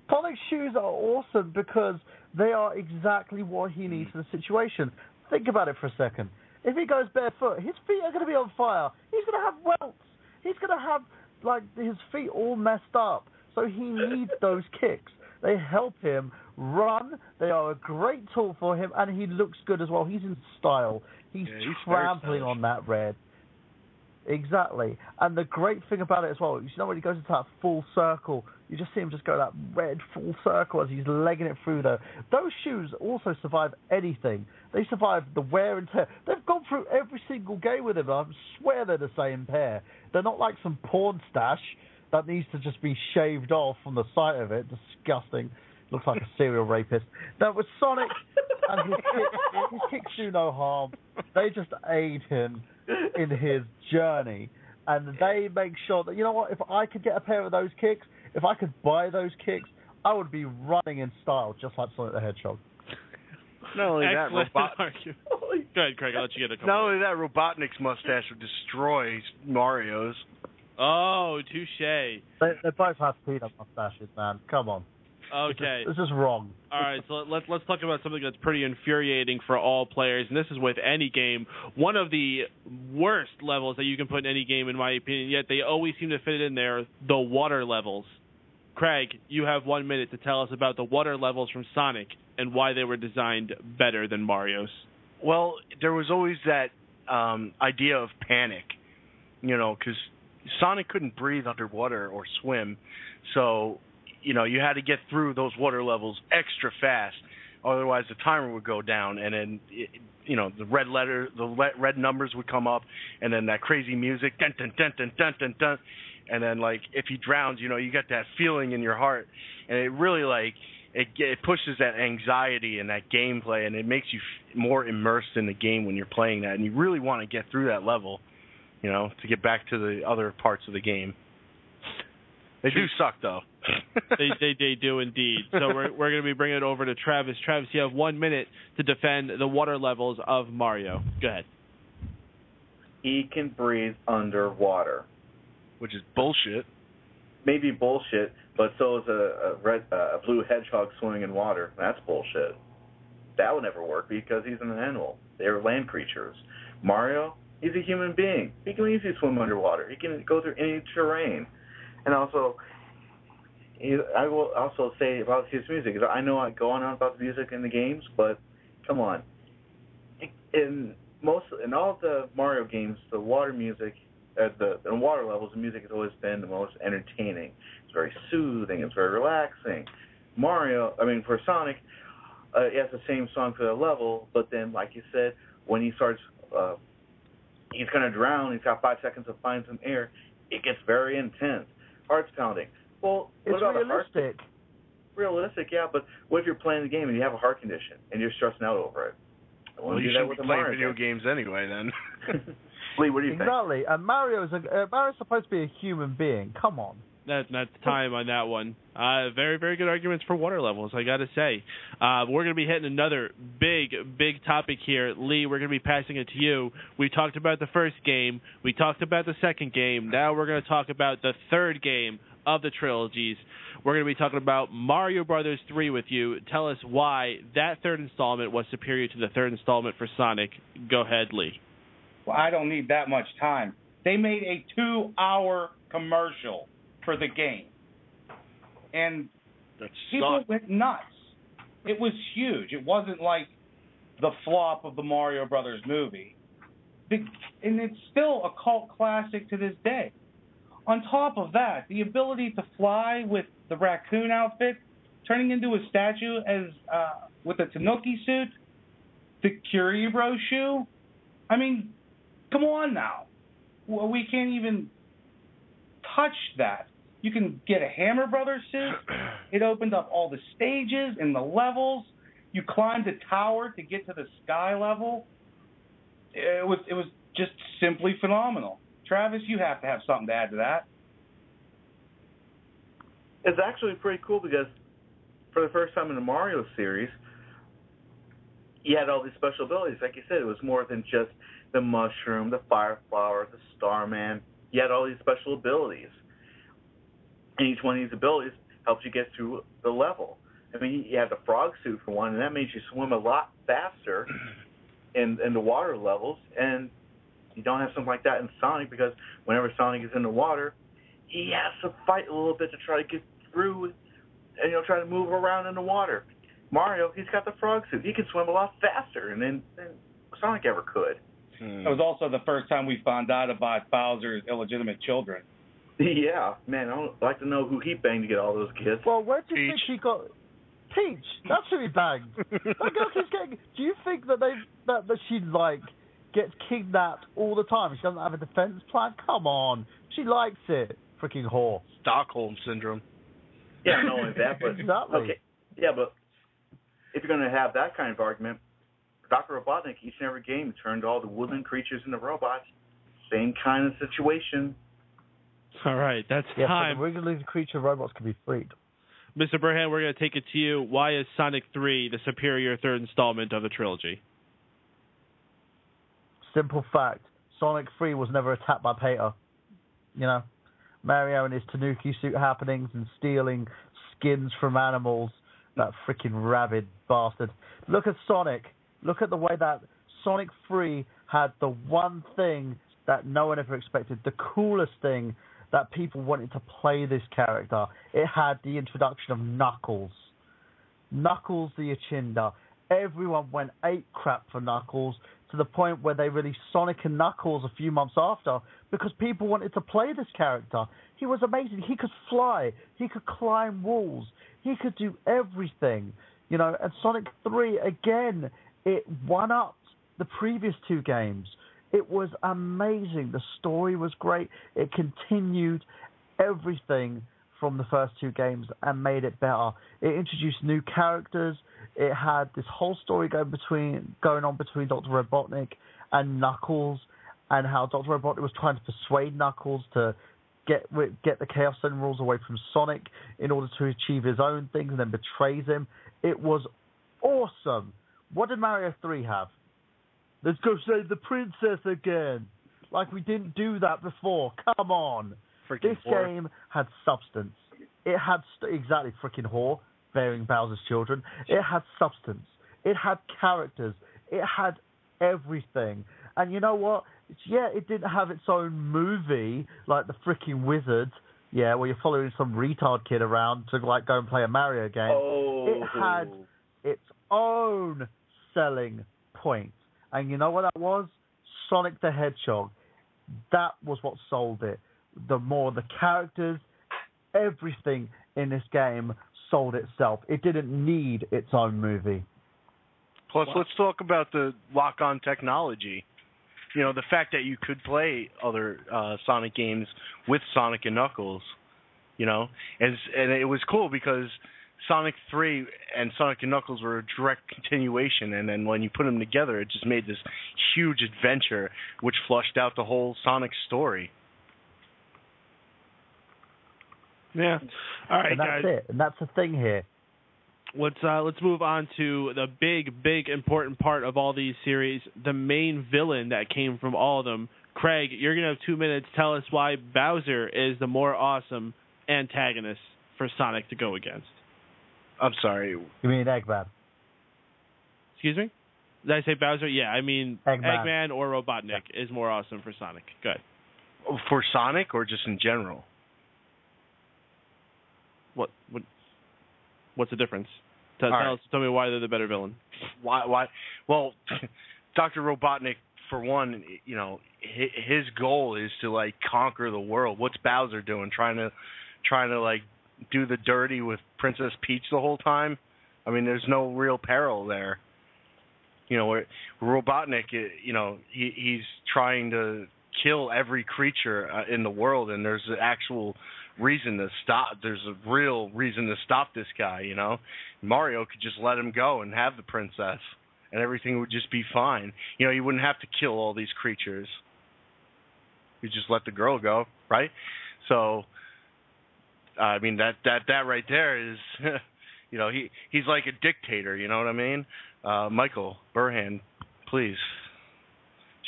Sonic's shoes are awesome because they are exactly what he needs for the situation. Think about it for a second. If he goes barefoot, his feet are going to be on fire. He's going to have welts. He's going to have, like, his feet all messed up. So he needs those kicks. They help him run. They are a great tool for him, and he looks good as well. He's in style. He's trampling on that red. Exactly. And the great thing about it as well, you know, when he goes into that full circle, you just see him just go that red full circle as he's legging it through there. Those shoes also survive anything. They survive the wear and tear. They've gone through every single game with him. I swear they're the same pair. They're not like some porn stash that needs to just be shaved off from the sight of it. Disgusting. Looks like a serial rapist. Now, with Sonic and his kicks do no harm. They just aid him in his journey. And they make sure that, you know what, if I could get a pair of those kicks, if I could buy those kicks, I would be running in style, just like Sonic the Hedgehog. Not only that, Go ahead, Craig. I'll let you get a couple. Not only that, Robotnik's mustache would destroy Mario's. Oh, touche. They both have peanut mustaches, man. Come on. Okay. This is wrong. All right, so let's talk about something that's pretty infuriating for all players, and this is with any game. One of the worst levels that you can put in any game, in my opinion, yet they always seem to fit in there, the water levels. Craig, you have 1 minute to tell us about the water levels from Sonic and why they were designed better than Mario's. Well, there was always that idea of panic, you know, because Sonic couldn't breathe underwater or swim, so you know you had to get through those water levels extra fast, otherwise the timer would go down, and then you know the red numbers would come up, and then that crazy music, dun dun dun dun dun dun dun, and then like if he drowns, you know you get that feeling in your heart, and it really like it pushes that anxiety and that gameplay, and it makes you more immersed in the game when you're playing that, and you really want to get through that level, you know, to get back to the other parts of the game. They do suck, though. they do indeed. So we're going to be bringing it over to Travis. Travis, you have 1 minute to defend the water levels of Mario. Go ahead. He can breathe underwater. Which is bullshit. Maybe bullshit, but so is a blue hedgehog swimming in water. That's bullshit. That would never work because he's an animal. They're land creatures. Mario, he's a human being. He can easily swim underwater. He can go through any terrain. And also, I will also say about his music. I know I go on about the music in the games, but come on. In all the Mario games, the water music, the water levels, the music has always been the most entertaining. It's very soothing. It's very relaxing. For Sonic, he has the same song for the level, but then, like you said, when he starts, he's going to drown. He's got 5 seconds to find some air. It gets very intense. Heart's pounding. Well, what it's about realistic. Realistic, yeah, but what if you're playing the game and you have a heart condition and you're stressing out over it? Well, you shouldn't be playing video games anyway, then. Lee, what do you think? Exactly. And Mario's supposed to be a human being. Come on. time on that one. Very, very good arguments for water levels, I got to say. We're going to be hitting another big topic here. Lee, we're going to be passing it to you. We talked about the first game. We talked about the second game. Now we're going to talk about the third game of the trilogies. We're going to be talking about Mario Brothers 3 with you. Tell us why that third installment was superior to the third installment for Sonic. Go ahead, Lee. Well, I don't need that much time. They made a 2-hour commercial for the game. And people went nuts. It was huge. It wasn't like the flop of the Mario Brothers movie. And it's still a cult classic to this day. On top of that, the ability to fly with the raccoon outfit, turning into a statue as with a Tanuki suit, the Kiribro shoe. I mean, come on now. We can't even touch that. You can get a Hammer Brothers suit. It opened up all the stages and the levels. You climbed a tower to get to the sky level. It was just simply phenomenal. Travis, you have to have something to add to that. It's actually pretty cool because for the first time in the Mario series, you had all these special abilities. Like you said, it was more than just the mushroom, the fire flower, the Starman. You had all these special abilities. And each one of these abilities helps you get through the level. I mean, you had the frog suit for one, and that made you swim a lot faster in the water levels. And you don't have something like that in Sonic because whenever Sonic is in the water, he has to fight a little bit to try to get through and, try to move around in the water. Mario, he's got the frog suit. He can swim a lot faster than Sonic ever could. It was also the first time we found out about Bowser's illegitimate children. Yeah, man, I'd like to know who he banged to get all those kids. Well, where do you think he got... Peach, that's who he banged. That girl keeps getting... Do you think that she, gets kidnapped all the time? She doesn't have a defense plan? Come on. She likes it. Freaking whore. Stockholm Syndrome. Yeah, not only that, but... Exactly. Okay, yeah, but if you're going to have that kind of argument, Dr. Robotnik, each and every game, turned all the woodland creatures into robots. Same kind of situation. All right, that's time. So the regular creature robots can be freed. Mr. Burhan, we're going to take it to you. Why is Sonic 3 the superior third installment of the trilogy? Simple fact. Sonic 3 was never attacked by Peter. Mario and his Tanuki suit happenings and stealing skins from animals. That freaking rabid bastard. Look at Sonic. Look at the way that Sonic 3 had the one thing that no one ever expected, the coolest thing that people wanted to play this character. It had the introduction of Knuckles. Knuckles the Echidna. Everyone went ape crap for Knuckles to the point where they released Sonic and Knuckles a few months after because people wanted to play this character. He was amazing. He could fly. He could climb walls. He could do everything. And Sonic 3, again, it one-upped the previous two games. It was amazing. The story was great. It continued everything from the first two games and made it better. It introduced new characters. It had this whole story going on between Dr. Robotnik and Knuckles, and how Dr. Robotnik was trying to persuade Knuckles to get the Chaos Zone rules away from Sonic in order to achieve his own things, and then betrays him. It was awesome. What did Mario 3 have? Let's go save the princess again. Like we didn't do that before. Come on. This game had substance. It had exactly freaking whore, bearing Bowser's children. It had substance. It had characters. It had everything. And you know what? It didn't have its own movie like the freaking Wizard. Yeah, where you're following some retard kid around to go and play a Mario game. Oh. It had its own selling point. And you know what that was? Sonic the Hedgehog. That was what sold it. The characters, everything in this game sold itself. It didn't need its own movie. Plus, let's talk about the lock-on technology. The fact that you could play other Sonic games with Sonic and Knuckles, and it was cool because Sonic 3 and Sonic and Knuckles were a direct continuation, and then when you put them together, it just made this huge adventure, which flushed out the whole Sonic story. Yeah. All right, and that's guys. it. And that's the thing here. Let's move on to the big important part of all these series, the main villain that came from all of them. Craig, you're gonna have 2 minutes. Tell us why Bowser is the more awesome antagonist for Sonic to go against. I'm sorry. You mean Eggman? Excuse me? Did I say Bowser? Yeah, I mean Eggman or Robotnik is more awesome for Sonic. Good. For Sonic or just in general? What's the difference? Tell me why they're the better villain. Why? Well, Dr. Robotnik, for one, you know, his goal is to like conquer the world. What's Bowser doing? Trying to like do the dirty with Princess Peach the whole time? I mean, there's no real peril there. You know, Robotnik, you know, he's trying to kill every creature in the world, and there's an actual reason to stop. There's a real reason to stop this guy, you know. Mario could just let him go and have the princess, and everything would just be fine. You know, you wouldn't have to kill all these creatures. You just let the girl go, right? So, I mean, that right there is, you know, he's like a dictator, you know what I mean? Michael Burhan, please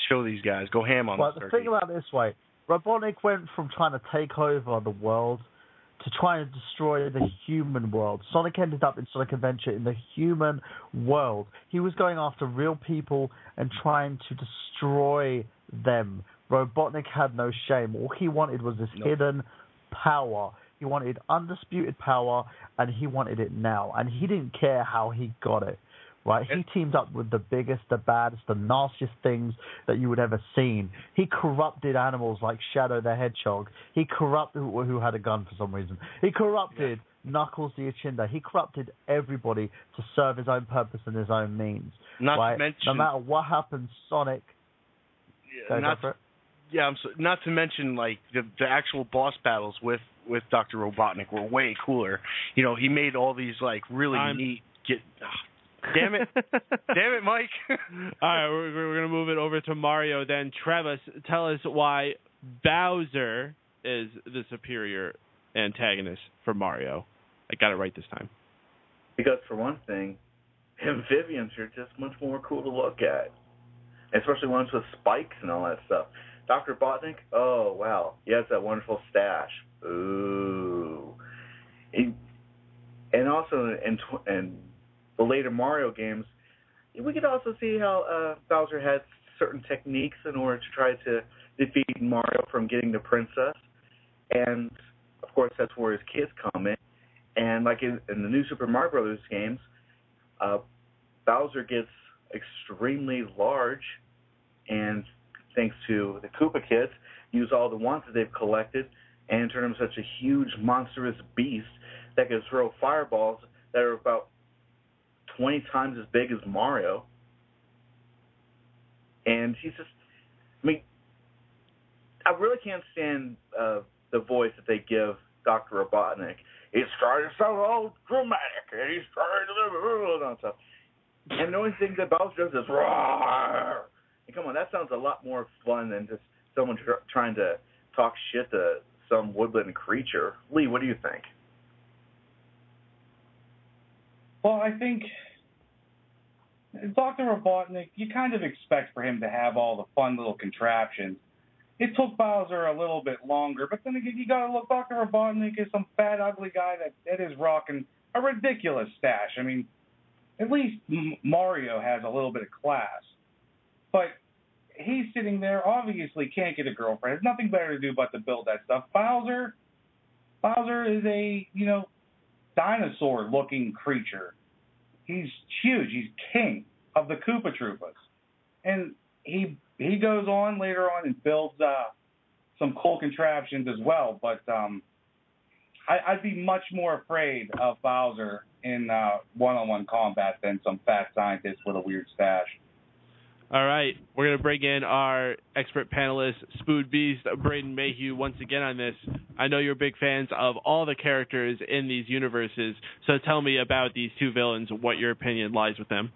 show these guys. Go ham on the thing about it this way, Robotnik went from trying to take over the world to trying to destroy the human world. Sonic ended up in Sonic Adventure in the human world. He was going after real people and trying to destroy them. Robotnik had no shame. All he wanted was this hidden power. He wanted undisputed power, and he wanted it now. And he didn't care how he got it. Right, he teamed up with the biggest, the baddest, the nastiest things that you would ever seen. He corrupted animals like Shadow the Hedgehog. He corrupted who had a gun for some reason. He corrupted Knuckles the Echidna. He corrupted everybody to serve his own purpose and his own means. Not to mention, no matter what happens, Sonic. Not to mention like the actual boss battles with Dr. Robotnik were way cooler. You know, he made all these like really neat. Damn it, Mike. All right, we're going to move it over to Mario then. Travis, tell us why Bowser is the superior antagonist for Mario. I got it right this time. Because for one thing, amphibians are just much more cool to look at, especially ones with spikes and all that stuff. Dr. Robotnik, oh, wow, he has that wonderful stash. Ooh. And also, in the later Mario games, we could also see how Bowser had certain techniques in order to try to defeat Mario from getting the princess. And, of course, that's where his kids come in. And like in the new Super Mario Brothers games, Bowser gets extremely large, and thanks to the Koopa kids, use all the wands that they've collected and turn him such a huge, monstrous beast that can throw fireballs that are about 20 times as big as Mario. And he's just, I mean, I really can't stand the voice that they give Dr. Robotnik. He's trying to sound all dramatic, and he's trying to and stuff. And the only thing that Bowser does is roar. And come on, that sounds a lot more fun than just someone trying to talk shit to some woodland creature. Lee, what do you think? Well, I think Dr. Robotnik, you kind of expect for him to have all the fun little contraptions. It took Bowser a little bit longer, but then again, you got to look, Dr. Robotnik is some fat, ugly guy that is rocking a ridiculous stash. I mean, at least Mario has a little bit of class. But he's sitting there, obviously can't get a girlfriend. There's nothing better to do but to build that stuff. Bowser is a, dinosaur-looking creature. He's huge. He's king of the Koopa Troopas. And he goes on later on and builds some cool contraptions as well. But I'd be much more afraid of Bowser in one-on-one combat than some fat scientist with a weird stash. All right, we're going to bring in our expert panelist, Spood Beast, Braden Mayhew, once again on this. I know you're big fans of all the characters in these universes, so tell me about these two villains, what your opinion lies with them.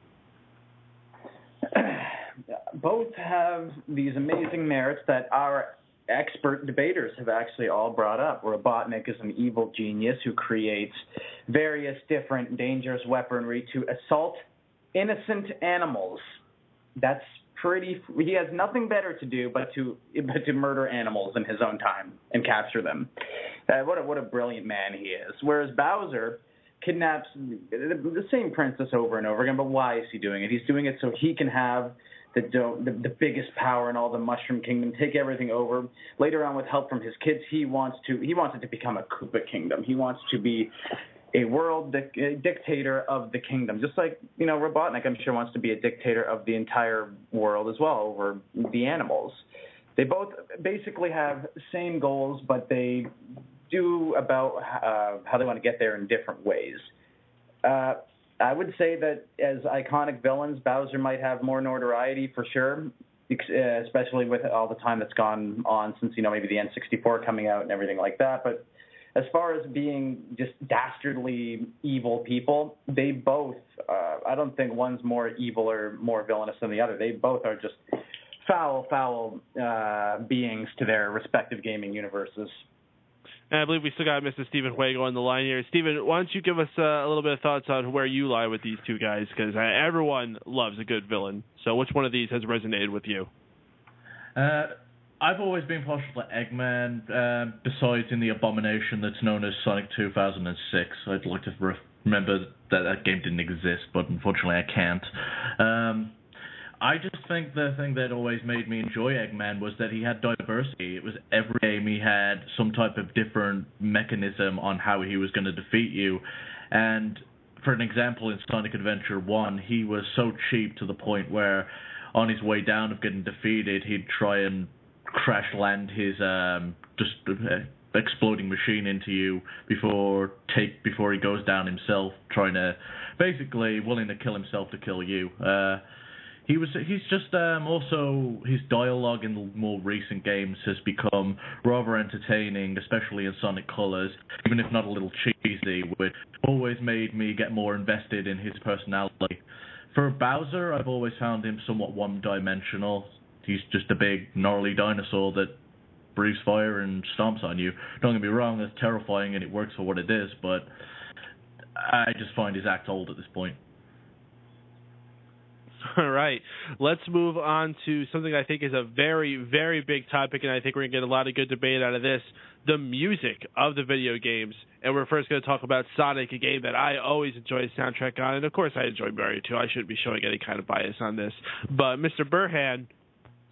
Both have these amazing merits that are expert debaters have actually all brought up. Robotnik is an evil genius who creates various different dangerous weaponry to assault innocent animals. That's pretty. He has nothing better to do but to murder animals in his own time and capture them. What a brilliant man he is. Whereas Bowser kidnaps the same princess over and over again, but why is he doing it? He's doing it so he can have the biggest power in all the Mushroom Kingdom, take everything over. Later on, with help from his kids, he wants it to become a Koopa Kingdom. He wants to be a world dictator of the kingdom, just like Robotnik, I'm sure, wants to be a dictator of the entire world as well over the animals. They both basically have the same goals, but they do about how they want to get there in different ways. I would say that as iconic villains, Bowser might have more notoriety for sure, especially with all the time that's gone on since, maybe the N64 coming out and everything like that. But as far as being just dastardly evil people, they both, I don't think one's more evil or more villainous than the other. They both are just foul beings to their respective gaming universes. And I believe we still got Mr. Stephen Huego on the line here. Stephen, why don't you give us a little bit of thoughts on where you lie with these two guys? Because everyone loves a good villain. So which one of these has resonated with you? I've always been partial to Eggman, besides in the abomination that's known as Sonic 2006. I'd like to remember that game didn't exist, but unfortunately I can't. I just think the thing that always made me enjoy Eggman was that he had diversity. It was every game he had some type of different mechanism on how he was going to defeat you. And for an example, in Sonic Adventure 1, he was so cheap to the point where on his way down of getting defeated, he'd try and crash land his exploding machine into you before he goes down himself, trying to basically willing to kill himself to kill you. He's just also his dialogue in the more recent games has become rather entertaining, especially in Sonic Colors, even if not a little cheesy, which always made me get more invested in his personality. For Bowser, I've always found him somewhat one-dimensional. He's just a big, gnarly dinosaur that breathes fire and stomps on you. Don't get me wrong, it's terrifying and it works for what it is, but I just find his act old at this point. All right, let's move on to something I think is a very, very big topic, and I think we're going to get a lot of good debate out of this, the music of the video games. And we're first going to talk about Sonic, a game that I always enjoy the soundtrack on, and of course I enjoy Mario too. I shouldn't be showing any kind of bias on this. But Mr. Burhan,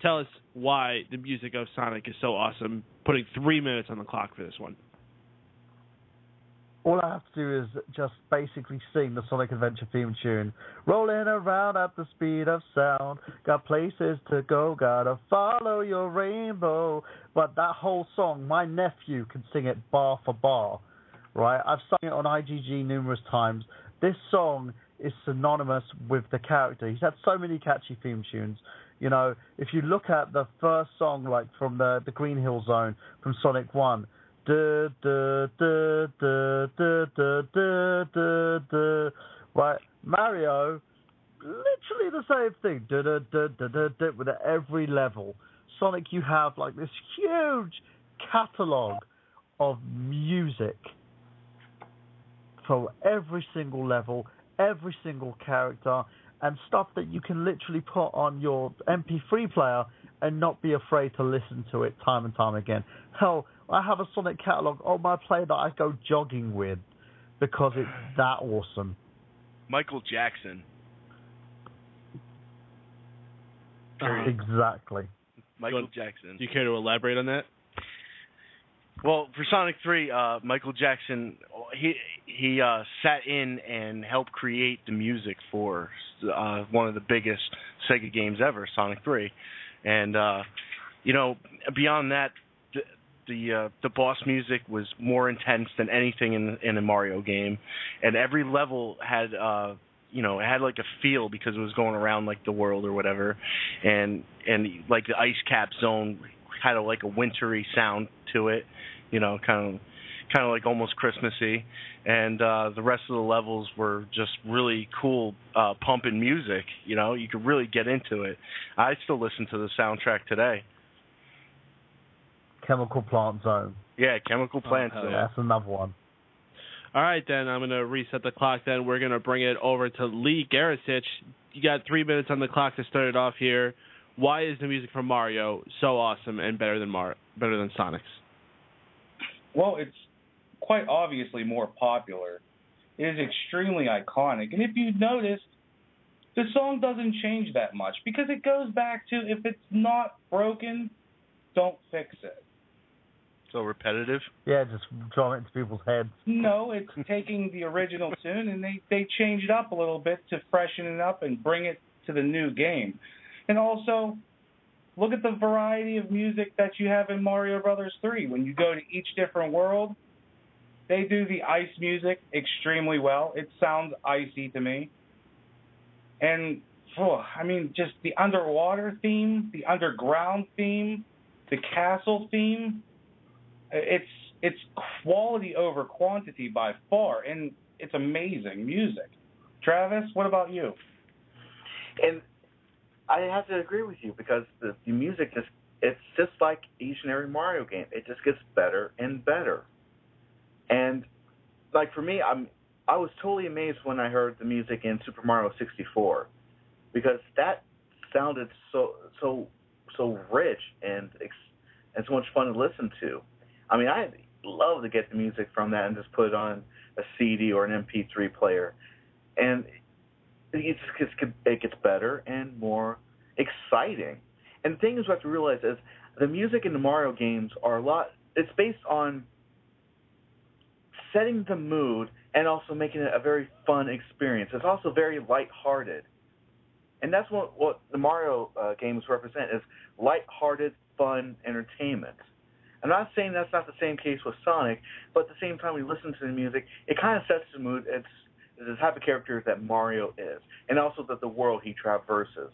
tell us why the music of Sonic is so awesome, putting 3 minutes on the clock for this one. All I have to do is just basically sing the Sonic Adventure theme tune. Rolling around at the speed of sound. Got places to go, gotta follow your rainbow. But that whole song, my nephew can sing it bar for bar. Right? I've sung it on IGG numerous times. This song is synonymous with the character. He's had so many catchy theme tunes. If you look at the first song, like from the Green Hill Zone from Sonic 1, right? Mario, literally the same thing. With every level. Sonic, you have like this huge catalog of music for every single level, every single character, and stuff that you can literally put on your MP3 player and not be afraid to listen to it time and time again. Hell, I have a Sonic catalog on my player that I go jogging with because it's that awesome. Michael Jackson. Exactly. Michael Jackson. Do you care to elaborate on that? Well, for Sonic 3, Michael Jackson, he sat in and helped create the music for one of the biggest Sega games ever, Sonic 3. And, beyond that, the boss music was more intense than anything in a Mario game. And every level had, it had like a feel because it was going around like the world or whatever. And like the ice cap zone had like a wintry sound to it, kind of like almost Christmassy. And the rest of the levels were just really cool, pumping music. You could really get into it. I still listen to the soundtrack today. Chemical Plant Zone. Yeah, Chemical Plant Zone. That's another one. All right, then. I'm going to reset the clock then. We're going to bring it over to Lee Garasich. You got 3 minutes on the clock to start it off here. Why is the music from Mario so awesome and better than Sonic's? Well, it's quite obviously more popular. It is extremely iconic. And if you noticed, the song doesn't change that much because it goes back to if it's not broken, don't fix it. So repetitive? Yeah, just drum it into people's heads. No, it's taking the original tune and they change it up a little bit to freshen it up and bring it to the new game. And also, look at the variety of music that you have in Mario Brothers 3. When you go to each different world, they do the ice music extremely well. It sounds icy to me. And, just the underwater theme, the underground theme, the castle theme, it's quality over quantity by far, and it's amazing music. Travis, what about you? And I have to agree with you because the music it's just like each and every Mario game. It just gets better and better. And like for me, I was totally amazed when I heard the music in Super Mario 64 because that sounded so rich and so much fun to listen to. I mean, I love to get the music from that and just put it on a CD or an MP3 player, and it gets better and more exciting. And the thing is, what you have to realize is the music in the Mario games are it's based on setting the mood and also making it a very fun experience. It's also very lighthearted. And that's what the Mario games represent, is lighthearted, fun entertainment. I'm not saying that's not the same case with Sonic, but at the same time, when you listen to the music, it kind of sets the mood. It's the type of character that Mario is, and also the world he traverses.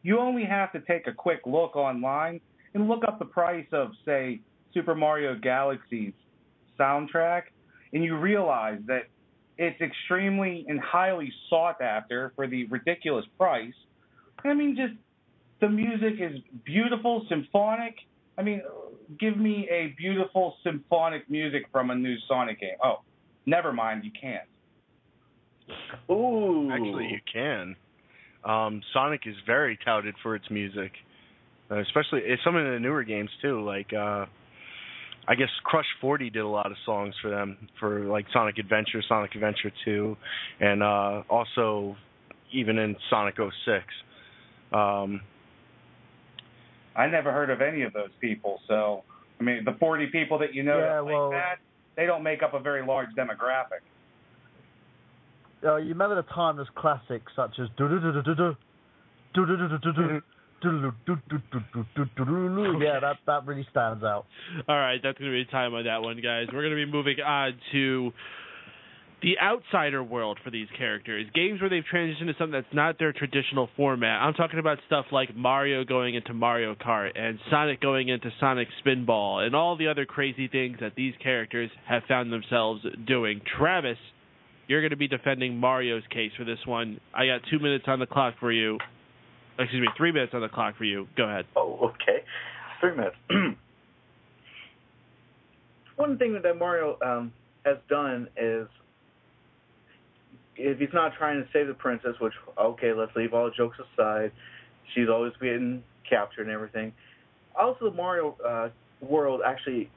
You only have to take a quick look online and look up the price of, say, Super Mario Galaxy's soundtrack, and you realize that it's extremely and highly sought after for the ridiculous price. I mean, just the music is beautiful, symphonic. I mean, give me a beautiful symphonic music from a new Sonic game. Oh, never mind, you can't. Ooh. Actually, you can. Sonic is very touted for its music, especially some of the newer games too. Like, I guess Crush 40 did a lot of songs for them for like Sonic Adventure 2, and also even in Sonic 06. I never heard of any of those people, so I mean, the 40 people that you know like that, they don't make up a very large demographic. You remember the timeless classics such as yeah, that really stands out. All right, that's going to be time on that one, guys. We're going to be moving on to the outsider world for these characters. Games where they've transitioned to something that's not their traditional format. I'm talking about stuff like Mario going into Mario Kart and Sonic going into Sonic Spinball and all the other crazy things that these characters have found themselves doing. Travis, you're going to be defending Mario's case for this one. I got 2 minutes on the clock for you. Excuse me, 3 minutes on the clock for you. Go ahead. Oh, okay. 3 minutes. One thing that Mario has done is, if he's not trying to save the princess, which, okay, let's leave all the jokes aside, she's always getting captured and everything. Also, the Mario world actually,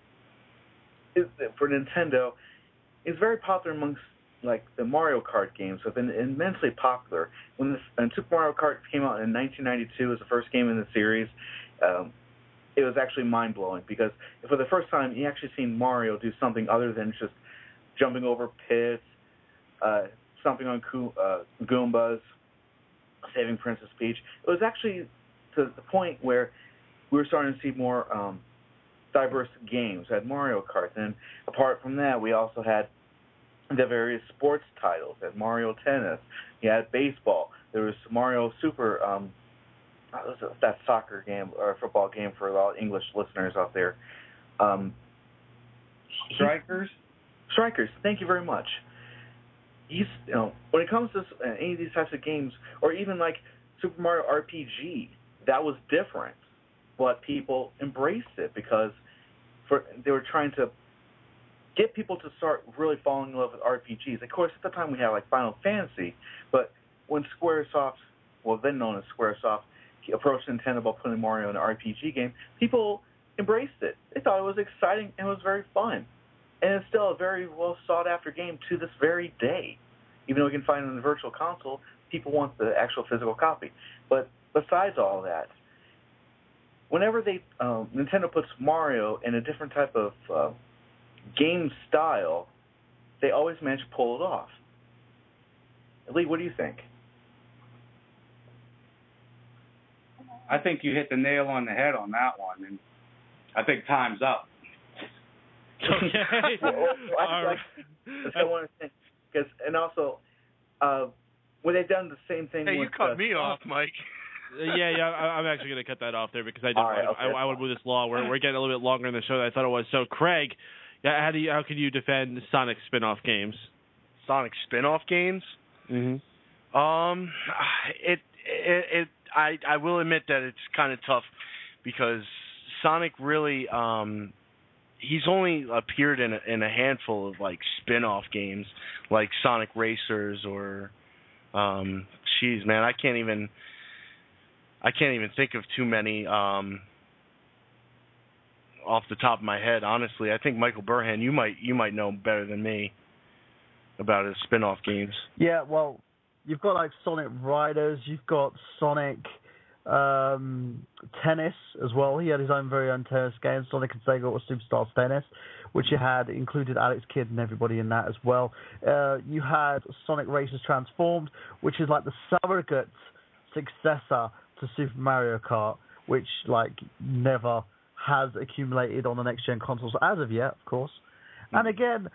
for Nintendo, is very popular amongst like the Mario Kart games have been immensely popular. When Super Mario Kart came out in 1992 as the first game in the series, it was actually mind-blowing because for the first time you actually seen Mario do something other than just jumping over pits, stomping on Goombas, saving Princess Peach. It was actually to the point where we were starting to see more diverse games. We had Mario Kart. And apart from that, we also had the various sports titles. We had Mario Tennis. You had baseball. There was Mario Super, that soccer game or football game for a lot of English listeners out there. Strikers? Strikers. Thank you very much. When it comes to any of these types of games, or even like Super Mario RPG, that was different. but people embraced it because they were trying to get people to start really falling in love with RPGs. Of course, at the time we had like Final Fantasy, but when Squaresoft, well then known as Squaresoft, approached Nintendo about putting Mario in an RPG game, people embraced it. They thought it was exciting and it was very fun. And it's still a very well sought after game to this very day. Even though we can find it on the virtual console, people want the actual physical copy. But besides all that, whenever Nintendo puts Mario in a different type of game style, they always manage to pull it off. Lee, what do you think? I think you hit the nail on the head on that one, and I think time's up. Okay. I want to think, because, and also, when they've done the same thing. Hey, with, you cut me off, Mike. Yeah, I'm actually going to cut that off there because I want to move this along. We're getting a little bit longer in the show than I thought it was. So, Craig, how can you defend Sonic spin-off games? Sonic spin-off games? Mm-hmm. I will admit that it's kind of tough because Sonic really he's only appeared in a handful of like spin-off games like Sonic Racers or man, I can't even think of too many off the top of my head, honestly. I think Michael Burhan, you might know better than me about his spin-off games. Yeah, well, you've got like Sonic Riders, you've got Sonic Tennis as well. He had his very own tennis game, Sonic and Sega or Superstars Tennis, which included Alex Kidd and everybody in that as well. You had Sonic Racers Transformed, which is like the surrogate successor to Super Mario Kart, which like never has accumulated on the next gen consoles as of yet, of course. And again,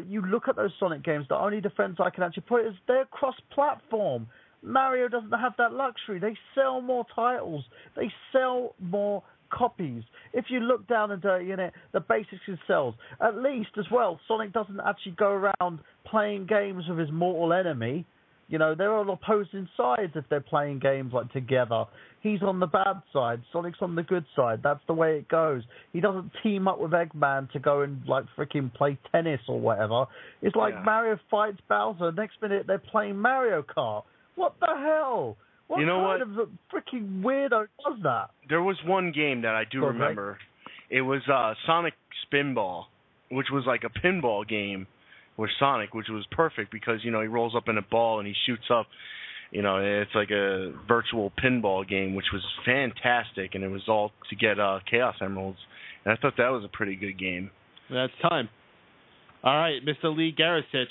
you look at those Sonic games, the only defense I can actually put is they're cross-platform. Mario doesn't have that luxury. They sell more titles. They sell more copies. If you look down and dirty in it, the basics it sells. At least, as well, Sonic doesn't actually go around playing games with his mortal enemy. You know, they're on opposing sides if they're playing games like together. He's on the bad side. Sonic's on the good side. That's the way it goes. He doesn't team up with Eggman to go and like freaking play tennis or whatever. It's like Mario fights Bowser. Next minute they're playing Mario Kart. What the hell? What kind of freaking weirdo does that? There was one game that I do remember. It was Sonic Spinball, which was like a pinball game with Sonic, which was perfect because, you know, he rolls up in a ball and he shoots up. You know, it's like a virtual pinball game, which was fantastic, and it was all to get Chaos Emeralds. And I thought that was a pretty good game. That's time. All right, Mr. Lee Garasich,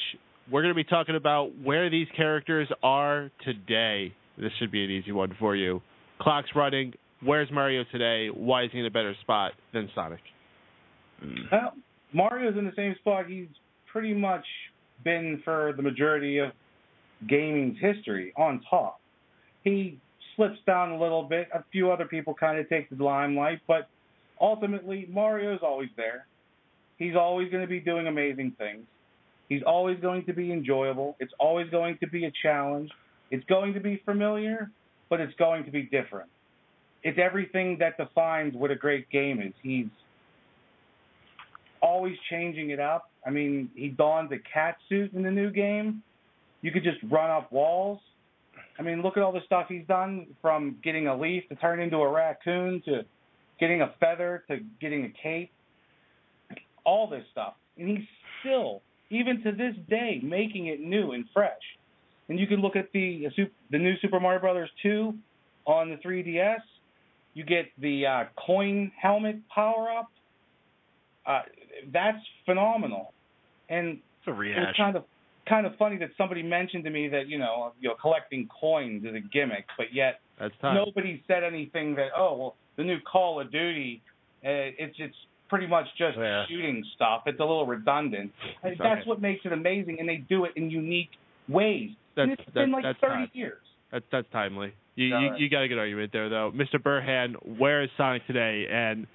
we're going to be talking about where these characters are today. This should be an easy one for you. Clock's running. Where's Mario today? Why is he in a better spot than Sonic? Well, Mario's in the same spot he's pretty much been for the majority of gaming's history, on top. He slips down a little bit. A few other people kind of take the limelight, but ultimately, Mario's always there. He's always going to be doing amazing things. He's always going to be enjoyable. It's always going to be a challenge. It's going to be familiar, but it's going to be different. It's everything that defines what a great game is. He's always changing it up. I mean, he dons a cat suit in the new game. You could just run up walls. I mean, look at all the stuff he's done, from getting a leaf to turn into a raccoon to getting a feather to getting a cape. All this stuff. And he's still, even to this day, making it new and fresh. And you can look at the new Super Mario Brothers 2 on the 3DS. You get the coin helmet power-up. That's phenomenal. And it's a rehash. It's kind of funny that somebody mentioned to me that, you know, collecting coins is a gimmick, but yet nobody said anything that, the new Call of Duty, it's pretty much just shooting stuff. It's a little redundant. That's what makes it amazing, and they do it in unique ways. It's been like 30 years. That's timely. You got a good argument there, though. Mr. Burhan, where is Sonic today, and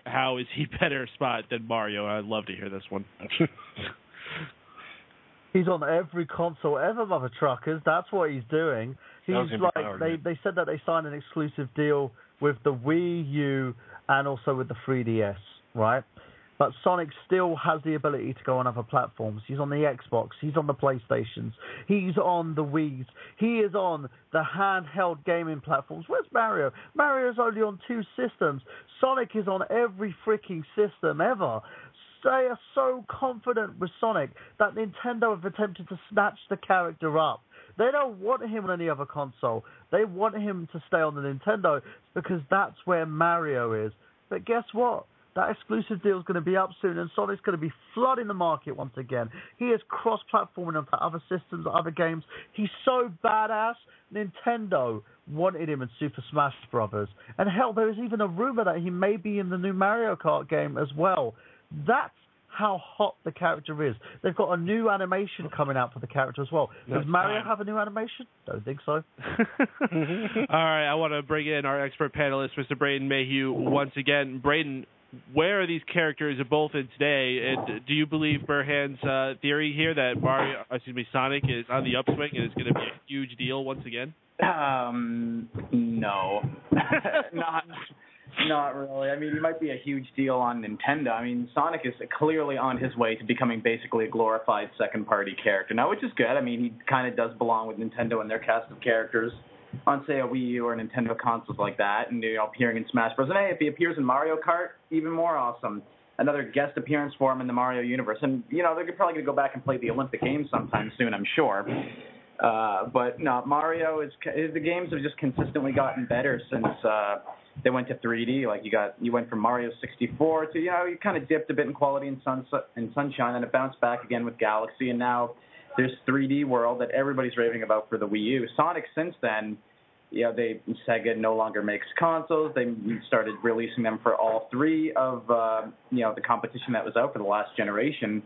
how is he better spot than Mario? I'd love to hear this one. He's on every console ever, mother truckers. That's what he's doing. He's like they said that they signed an exclusive deal with the Wii U and also with the 3DS, right? But Sonic still has the ability to go on other platforms. He's on the Xbox. He's on the PlayStations. He's on the Wii's. He is on the handheld gaming platforms. Where's Mario? Mario's only on 2 systems. Sonic is on every freaking system ever. They are so confident with Sonic that Nintendo have attempted to snatch the character up. They don't want him on any other console. They want him to stay on the Nintendo because that's where Mario is. But guess what? That exclusive deal is going to be up soon, and Sonic's going to be flooding the market once again. He is cross-platforming onto other systems, other games. He's so badass, Nintendo wanted him in Super Smash Bros. And hell, there is even a rumor that he may be in the new Mario Kart game as well. That's how hot the character is. They've got a new animation coming out for the character as well. Does Mario have a new animation? Don't think so. All right, I want to bring in our expert panelist, Mr. Braden Mayhew, once again. Braden, where are these characters both in today? And do you believe Burhan's theory here that Sonic is on the upswing and is going to be a huge deal once again? No, not really. I mean, he might be a huge deal on Nintendo. I mean, Sonic is clearly on his way to becoming basically a glorified second-party character now, which is good. I mean, he kind of does belong with Nintendo and their cast of characters on, say, a Wii U or Nintendo consoles like that, and appearing in Smash Bros. And hey, if he appears in Mario Kart, even more awesome. Another guest appearance for him in the Mario universe. And, they're probably going to go back and play the Olympic Games sometime soon, I'm sure. But no, Mario the games have just consistently gotten better since they went to 3D. Like you went from Mario 64 to you kind of dipped a bit in quality in Sunshine, and it bounced back again with Galaxy, and now there's 3D World that everybody's raving about for the Wii U. Sonic since then, Sega no longer makes consoles. They started releasing them for all 3 of the competition that was out for the last generation,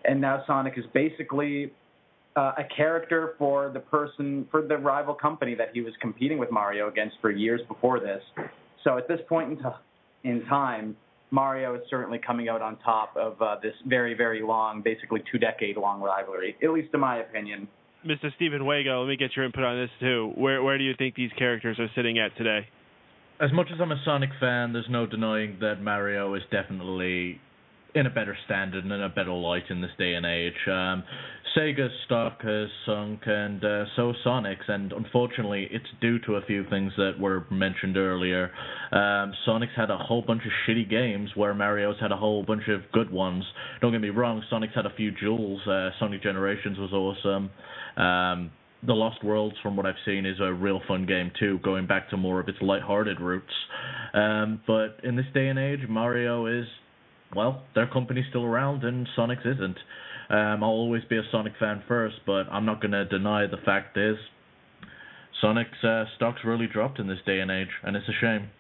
and now Sonic is basically a character for the rival company that he was competing with Mario against for years before this. So at this point in time, Mario is certainly coming out on top of this very, very long, basically 2-decade-long rivalry, at least in my opinion. Mr. Steven Wago, let me get your input on this too. Where do you think these characters are sitting at today? As much as I'm a Sonic fan, there's no denying that Mario is definitely in a better standard and in a better light in this day and age. Sega's stock has sunk, and so Sonic's, and unfortunately it's due to a few things that were mentioned earlier. Sonic's had a whole bunch of shitty games where Mario's had a whole bunch of good ones. Don't get me wrong, Sonic's had a few jewels. Sonic Generations was awesome. The Lost Worlds, from what I've seen, is a real fun game too, going back to more of its lighthearted roots. But in this day and age, Mario is, well, their company's still around and Sonic's isn't. I'll always be a Sonic fan first, but I'm not going to deny the fact is Sonic's stock's really dropped in this day and age, and it's a shame.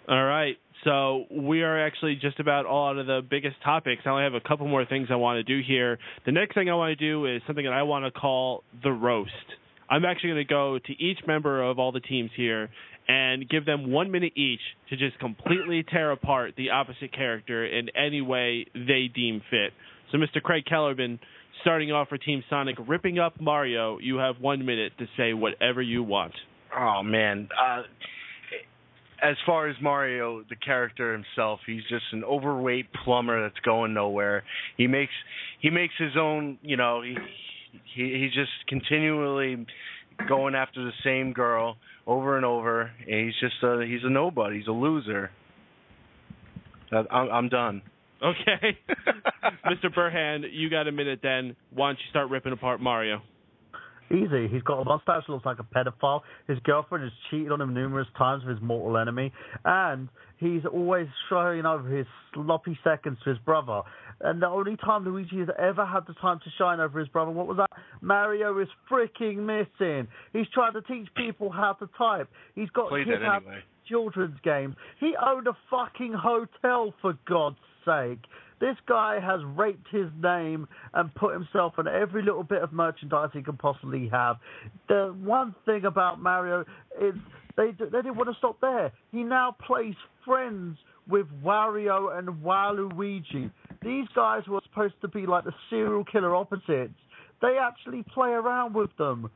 All right, so we are actually just about all out of the biggest topics. I only have a couple more things I want to do here. The next thing I want to do is something that I want to call the roast. I'm actually going to go to each member of all the teams here and give them 1 minute each to just completely tear apart the opposite character in any way they deem fit. So, Mr. Craig Kellerman, starting off for Team Sonic, ripping up Mario, you have 1 minute to say whatever you want. Oh, man. As far as Mario, the character himself, he's just an overweight plumber that's going nowhere. He makes his own, he's just continually going after the same girl over and over, and he's a nobody. He's a loser. I'm done. Okay. Mr. Burhan, you got a minute then. Why don't you start ripping apart Mario? Easy. He's got a mustache that looks like a pedophile. His girlfriend has cheated on him numerous times with his mortal enemy. And he's always showing over his sloppy seconds to his brother. And the only time Luigi has ever had the time to shine over his brother, what was that? Mario is freaking missing. He's trying to teach people how to type. He's got kids anyway. Children's games. He owned a fucking hotel, for God's sake. This guy has raped his name and put himself on every little bit of merchandise he can possibly have. The one thing about Mario is they didn't want to stop there. He now plays friends with Wario and Waluigi. These guys were supposed to be like the serial killer opposites. They actually play around with them.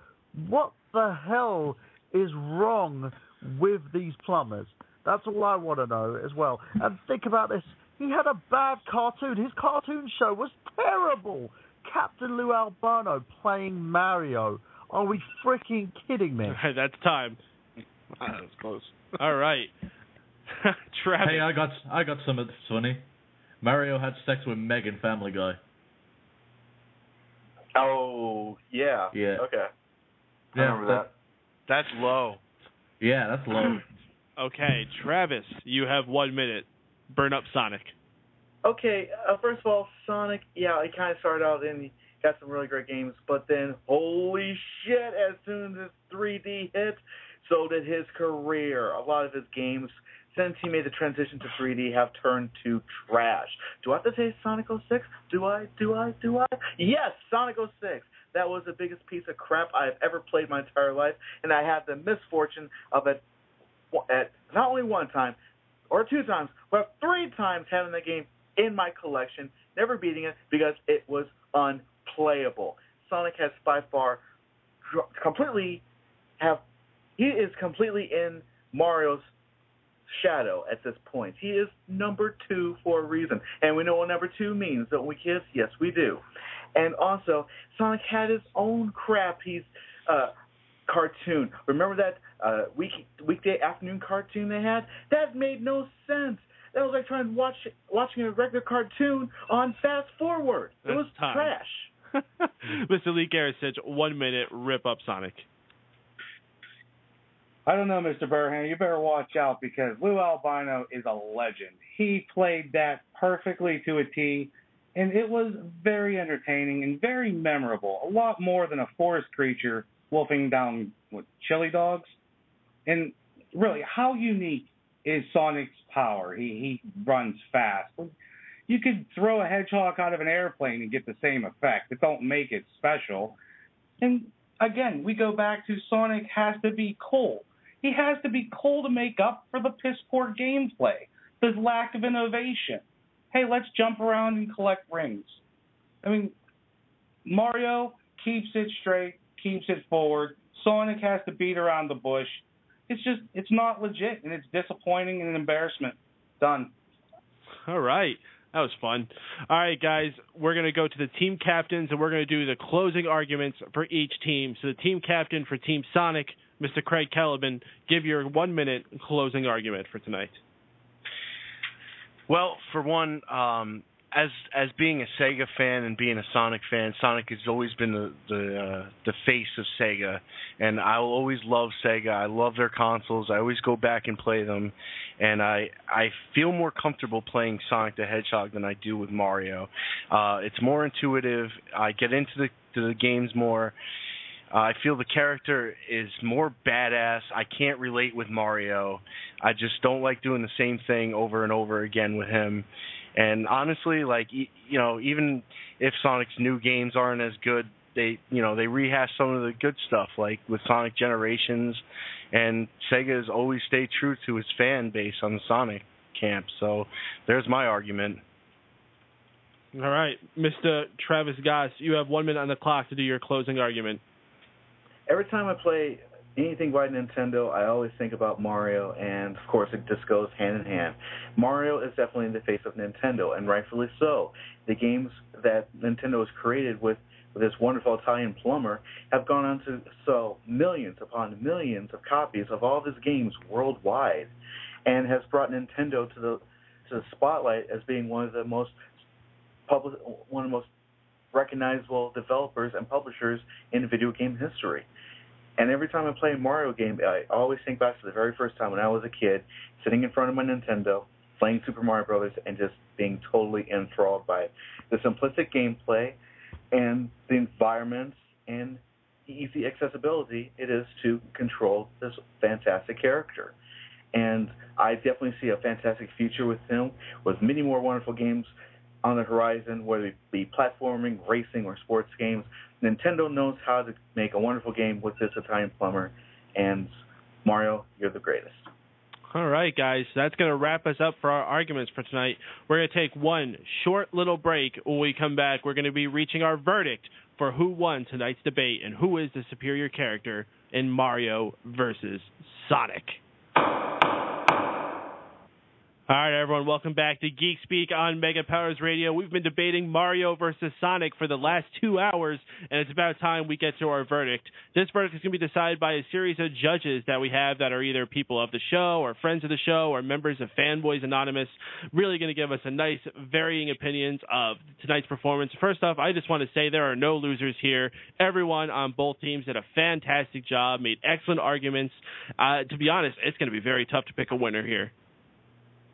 What the hell is wrong with these plumbers? That's all I want to know as well. And think about this. He had a bad cartoon. His cartoon show was terrible. Captain Lou Albano playing Mario. Are we freaking kidding me? That's time. That was close. All right. Travis. Hey, I got something funny. Mario had sex with Meg in Family Guy. Oh, yeah. Yeah. Okay. I Yeah, remember that. That's low. Yeah, that's low. Okay, Travis, you have 1 minute. Burn up Sonic. Okay, first of all, Sonic, yeah, he kind of started out and he got some really great games, but then, holy shit, as soon as 3D hit, so did his career. A lot of his games, since he made the transition to 3D, have turned to trash. Do I have to say Sonic 06? Do I? Yes, Sonic 06. That was the biggest piece of crap I've ever played my entire life, and I had the misfortune of it at not only one time or two times, but 3 times having the game in my collection, never beating it because it was unplayable. Sonic has by far he is completely in Mario's shadow at this point. He is number 2 for a reason. And we know what number 2 means, don't we, kids? Yes, we do. And also, Sonic had his own crap. He's cartoon. Remember that weekday afternoon cartoon they had? That made no sense. That was like watching a regular cartoon on fast forward. It was trash. Mr. Lee Garrison, 1 minute, rip up Sonic. I don't know, Mr. Burhan. You better watch out because Lou Albano is a legend. He played that perfectly to a T, and it was very entertaining and very memorable. A lot more than a forest creature wolfing down chili dogs. And really, how unique is Sonic's power? He runs fast. You could throw a hedgehog out of an airplane and get the same effect. It don't make it special. And again, we go back to Sonic has to be cool. He has to be cool to make up for the piss-poor gameplay, the lack of innovation. Hey, let's jump around and collect rings. I mean, Mario keeps it straight, keeps it forward. Sonic has to beat around the bush. It's not legit, and it's disappointing and an embarrassment. Done. All right. That was fun. All right, guys, we're going to go to the team captains, and we're going to do the closing arguments for each team. So the team captain for Team Sonic, Mr. Craig Kellerman, give your 1 minute closing argument for tonight. Well, for one, as being a Sega fan and being a Sonic fan, Sonic has always been the face of Sega, and I will always love Sega. I love their consoles. I always go back and play them, and I feel more comfortable playing Sonic the Hedgehog than I do with Mario. It's more intuitive. I get into the games more. I feel the character is more badass. I can't relate with Mario. I just don't like doing the same thing over and over again with him. And honestly, like, you know, even if Sonic's new games aren't as good, they rehash some of the good stuff, like with Sonic Generations, and Sega has always stayed true to its fan base on the Sonic camp. So there's my argument. All right, Mr. Travis Goss, you have 1 minute on the clock to do your closing argument. Every time I play anything by Nintendo, I always think about Mario, and of course it just goes hand in hand. Mario is definitely in the face of Nintendo, and rightfully so. The games that Nintendo has created with this wonderful Italian plumber have gone on to sell millions upon millions of copies of all of his games worldwide, and has brought Nintendo to the spotlight as being one of the most recognizable developers and publishers in video game history. And every time I play a Mario game, I always think back to the very first time when I was a kid, sitting in front of my Nintendo, playing Super Mario Brothers, and just being totally enthralled by it. The simplistic gameplay and the environments and the easy accessibility it is to control this fantastic character. And I definitely see a fantastic future with him, with many more wonderful games on the horizon, whether it be platforming, racing, or sports games. Nintendo knows how to make a wonderful game with this Italian plumber, and Mario, you're the greatest. All right, guys, that's going to wrap us up for our arguments for tonight. We're going to take one short little break. When we come back, we're going to be reaching our verdict for who won tonight's debate and who is the superior character in Mario versus Sonic. All right, everyone, welcome back to Geek Speak on Mega Powers Radio. We've been debating Mario versus Sonic for the last 2 hours, and it's about time we get to our verdict. This verdict is going to be decided by a series of judges that we have that are either people of the show or friends of the show or members of Fanboys Anonymous, really going to give us a nice varying opinions of tonight's performance. First off, I just want to say there are no losers here. Everyone on both teams did a fantastic job, made excellent arguments. To be honest, it's going to be very tough to pick a winner here.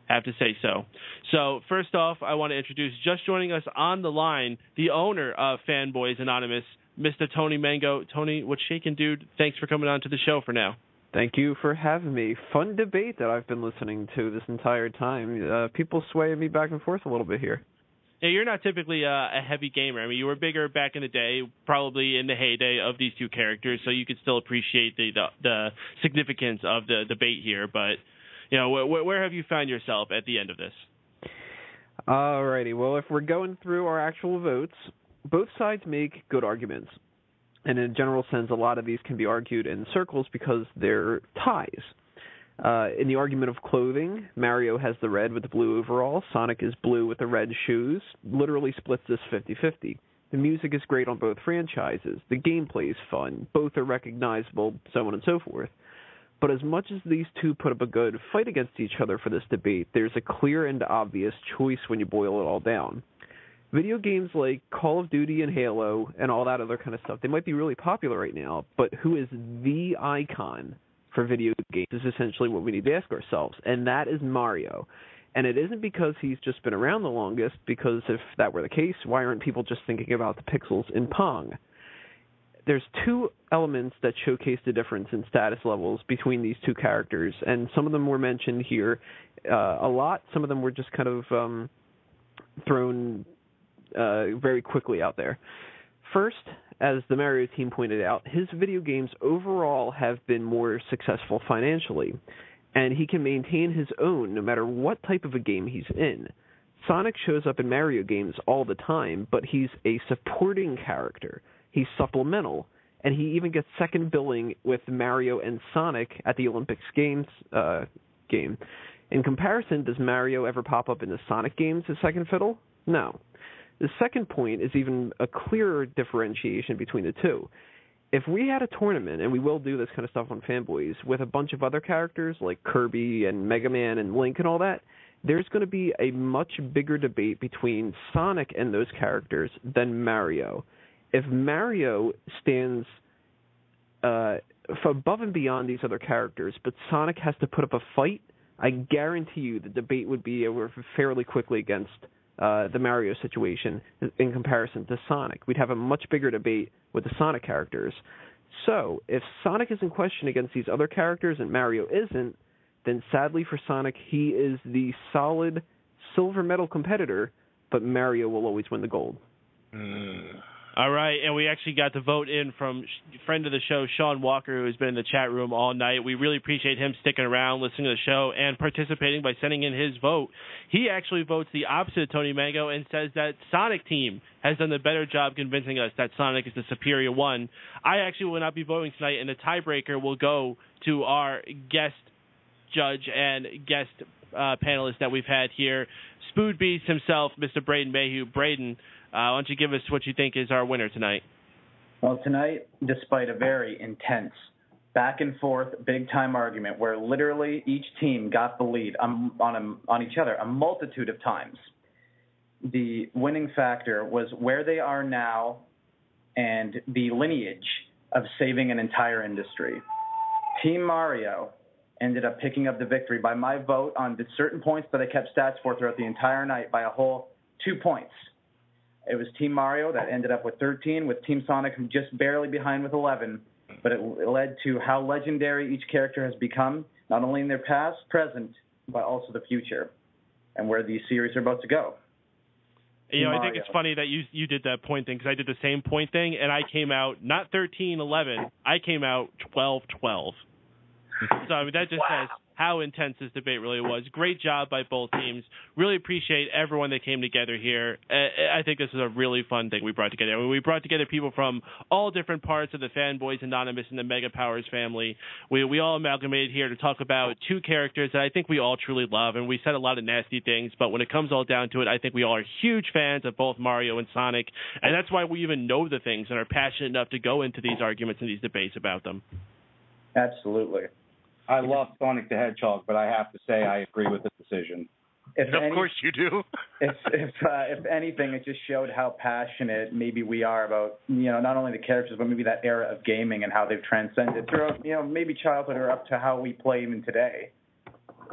Have to say so. So first off, I want to introduce, just joining us on the line, the owner of Fanboys Anonymous, Mr. Tony Mango. Tony, what's shaking, dude? Thanks for coming on to the show for now. Thank you for having me. Fun debate that I've been listening to this entire time. People swaying me back and forth a little bit here. Yeah, you're not typically a heavy gamer. I mean, you were bigger back in the day, probably in the heyday of these two characters, so you could still appreciate the significance of the debate here, but... You know, where have you found yourself at the end of this? Alrighty, well, if we're going through our actual votes, both sides make good arguments. And in a general sense, a lot of these can be argued in circles because they're ties. In the argument of clothing, Mario has the red with the blue overall, Sonic is blue with the red shoes, literally splits this 50-50. The music is great on both franchises, the gameplay is fun, both are recognizable, so on and so forth. But as much as these two put up a good fight against each other for this debate, there's a clear and obvious choice when you boil it all down. Video games like Call of Duty and Halo and all that other kind of stuff, they might be really popular right now, but who is the icon for video games is essentially what we need to ask ourselves, and that is Mario. And it isn't because he's just been around the longest, because if that were the case, why aren't people just thinking about the pixels in Pong? There's two elements that showcase the difference in status levels between these two characters, and some of them were mentioned here a lot. Some of them were just kind of thrown very quickly out there. First, as the Mario team pointed out, his video games overall have been more successful financially, and he can maintain his own no matter what type of a game he's in. Sonic shows up in Mario games all the time, but he's a supporting character. He's supplemental, and he even gets second billing with Mario and Sonic at the Olympics games game. In comparison, does Mario ever pop up in the Sonic games as second fiddle? No. The second point is even a clearer differentiation between the two. If we had a tournament, and we will do this kind of stuff on Fanboys, with a bunch of other characters like Kirby and Mega Man and Link and all that, there's going to be a much bigger debate between Sonic and those characters than Mario. If Mario stands above and beyond these other characters, but Sonic has to put up a fight, I guarantee you the debate would be over fairly quickly against the Mario situation in comparison to Sonic. We'd have a much bigger debate with the Sonic characters. So, if Sonic is in question against these other characters and Mario isn't, then sadly for Sonic, he is the solid silver medal competitor, but Mario will always win the gold. All right, and we actually got the vote in from friend of the show, Sean Walker, who has been in the chat room all night. We really appreciate him sticking around, listening to the show, and participating by sending in his vote. He actually votes the opposite of Tony Mango and says that Sonic team has done the better job convincing us that Sonic is the superior one. I actually will not be voting tonight, and the tiebreaker will go to our guest judge and guest panelist that we've had here, Spood Beast himself, Mr. Braden Mayhew. Braden, why don't you give us what you think is our winner tonight? Well, tonight, despite a very intense back and forth, big-time argument where literally each team got the lead on each other a multitude of times, the winning factor was where they are now and the lineage of saving an entire industry. Team Mario ended up picking up the victory by my vote on the certain points that I kept stats for throughout the entire night by a whole 2 points. It was Team Mario that ended up with 13, with Team Sonic just barely behind with 11. But it led to how legendary each character has become, not only in their past, present, but also the future, and where these series are about to go. You know, I think it's funny that you did that point thing, because I did the same point thing, and I came out not 13-11, I came out 12-12. So I mean, that just says how intense this debate really was. Great job by both teams. Really appreciate everyone that came together here. I think this is a really fun thing we brought together. I mean, we brought together people from all different parts of the Fanboys Anonymous and the Mega Powers family. We all amalgamated here to talk about two characters that I think we all truly love, and we said a lot of nasty things, but when it comes all down to it, I think we all are huge fans of both Mario and Sonic, and that's why we even know the things and are passionate enough to go into these arguments and these debates about them. Absolutely. I love Sonic the Hedgehog, but I have to say I agree with the decision. Of course you do. if anything, it just showed how passionate maybe we are about, not only the characters, but maybe that era of gaming and how they've transcended throughout, maybe childhood or up to how we play even today.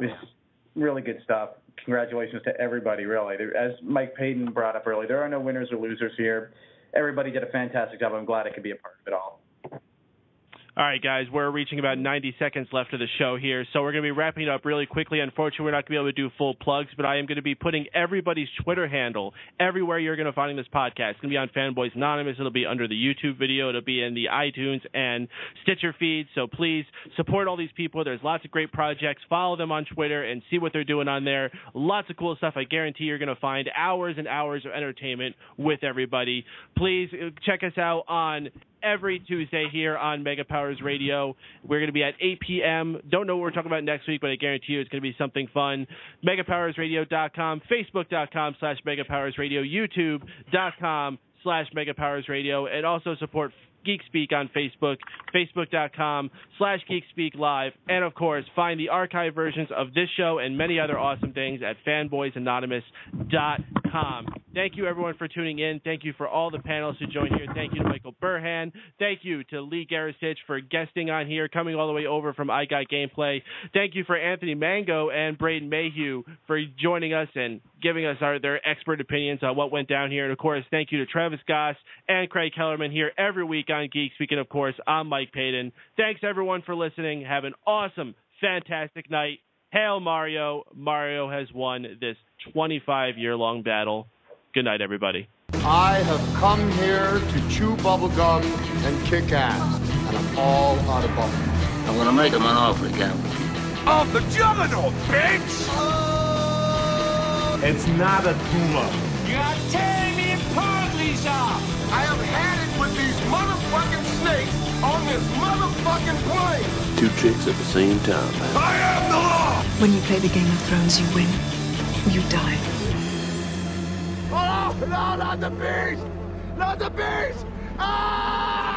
It was really good stuff. Congratulations to everybody, really. As Mike Payton brought up earlier, there are no winners or losers here. Everybody did a fantastic job. I'm glad I could be a part of it all. All right, guys, we're reaching about 90 seconds left of the show here, so we're going to be wrapping it up really quickly. Unfortunately, we're not going to be able to do full plugs, but I am going to be putting everybody's Twitter handle everywhere you're going to find this podcast. It's going to be on Fanboys Anonymous. It'll be under the YouTube video. It'll be in the iTunes and Stitcher feeds, so please support all these people. There's lots of great projects. Follow them on Twitter and see what they're doing on there. Lots of cool stuff. I guarantee you're going to find hours and hours of entertainment with everybody. Please check us out on every Tuesday here on Mega Powers Radio. We're going to be at 8 p.m. Don't know what we're talking about next week, but I guarantee you it's going to be something fun. MegaPowersRadio.com, Facebook.com/MegaPowersRadio, YouTube.com/MegaPowersRadio, and also support Geek Speak on Facebook, Facebook.com/GeekSpeakLive, and of course, find the archive versions of this show and many other awesome things at FanboysAnonymous.com. Thank you, everyone, for tuning in. Thank you for all the panelists who joined here. Thank you to Michael Burhan. Thank you to Lee Garasich for guesting on here, coming all the way over from I Got Gameplay. Thank you for Anthony Mango and Braden Mayhew for joining us and giving us their expert opinions on what went down here. And, of course, thank you to Travis Goss and Craig Kellerman here every week on Geek Speak. And, of course, I'm Mike Payton. Thanks, everyone, for listening. Have an awesome, fantastic night. Hail Mario. Mario has won this 25-year-long battle. Good night, everybody. I have come here to chew bubblegum and kick ass, and I'm all out of bubblegum. I'm gonna make him an offer again. Of the Juggernaut, bitch! It's not a tumor. You're tearing me apart, Lisa! I have had it with these motherfucking snakes on this motherfucking plane! Two chicks at the same time. I am the law! When you play the Game of Thrones, you win. You die. Oh, no, not the beast! Not the beast! Ah!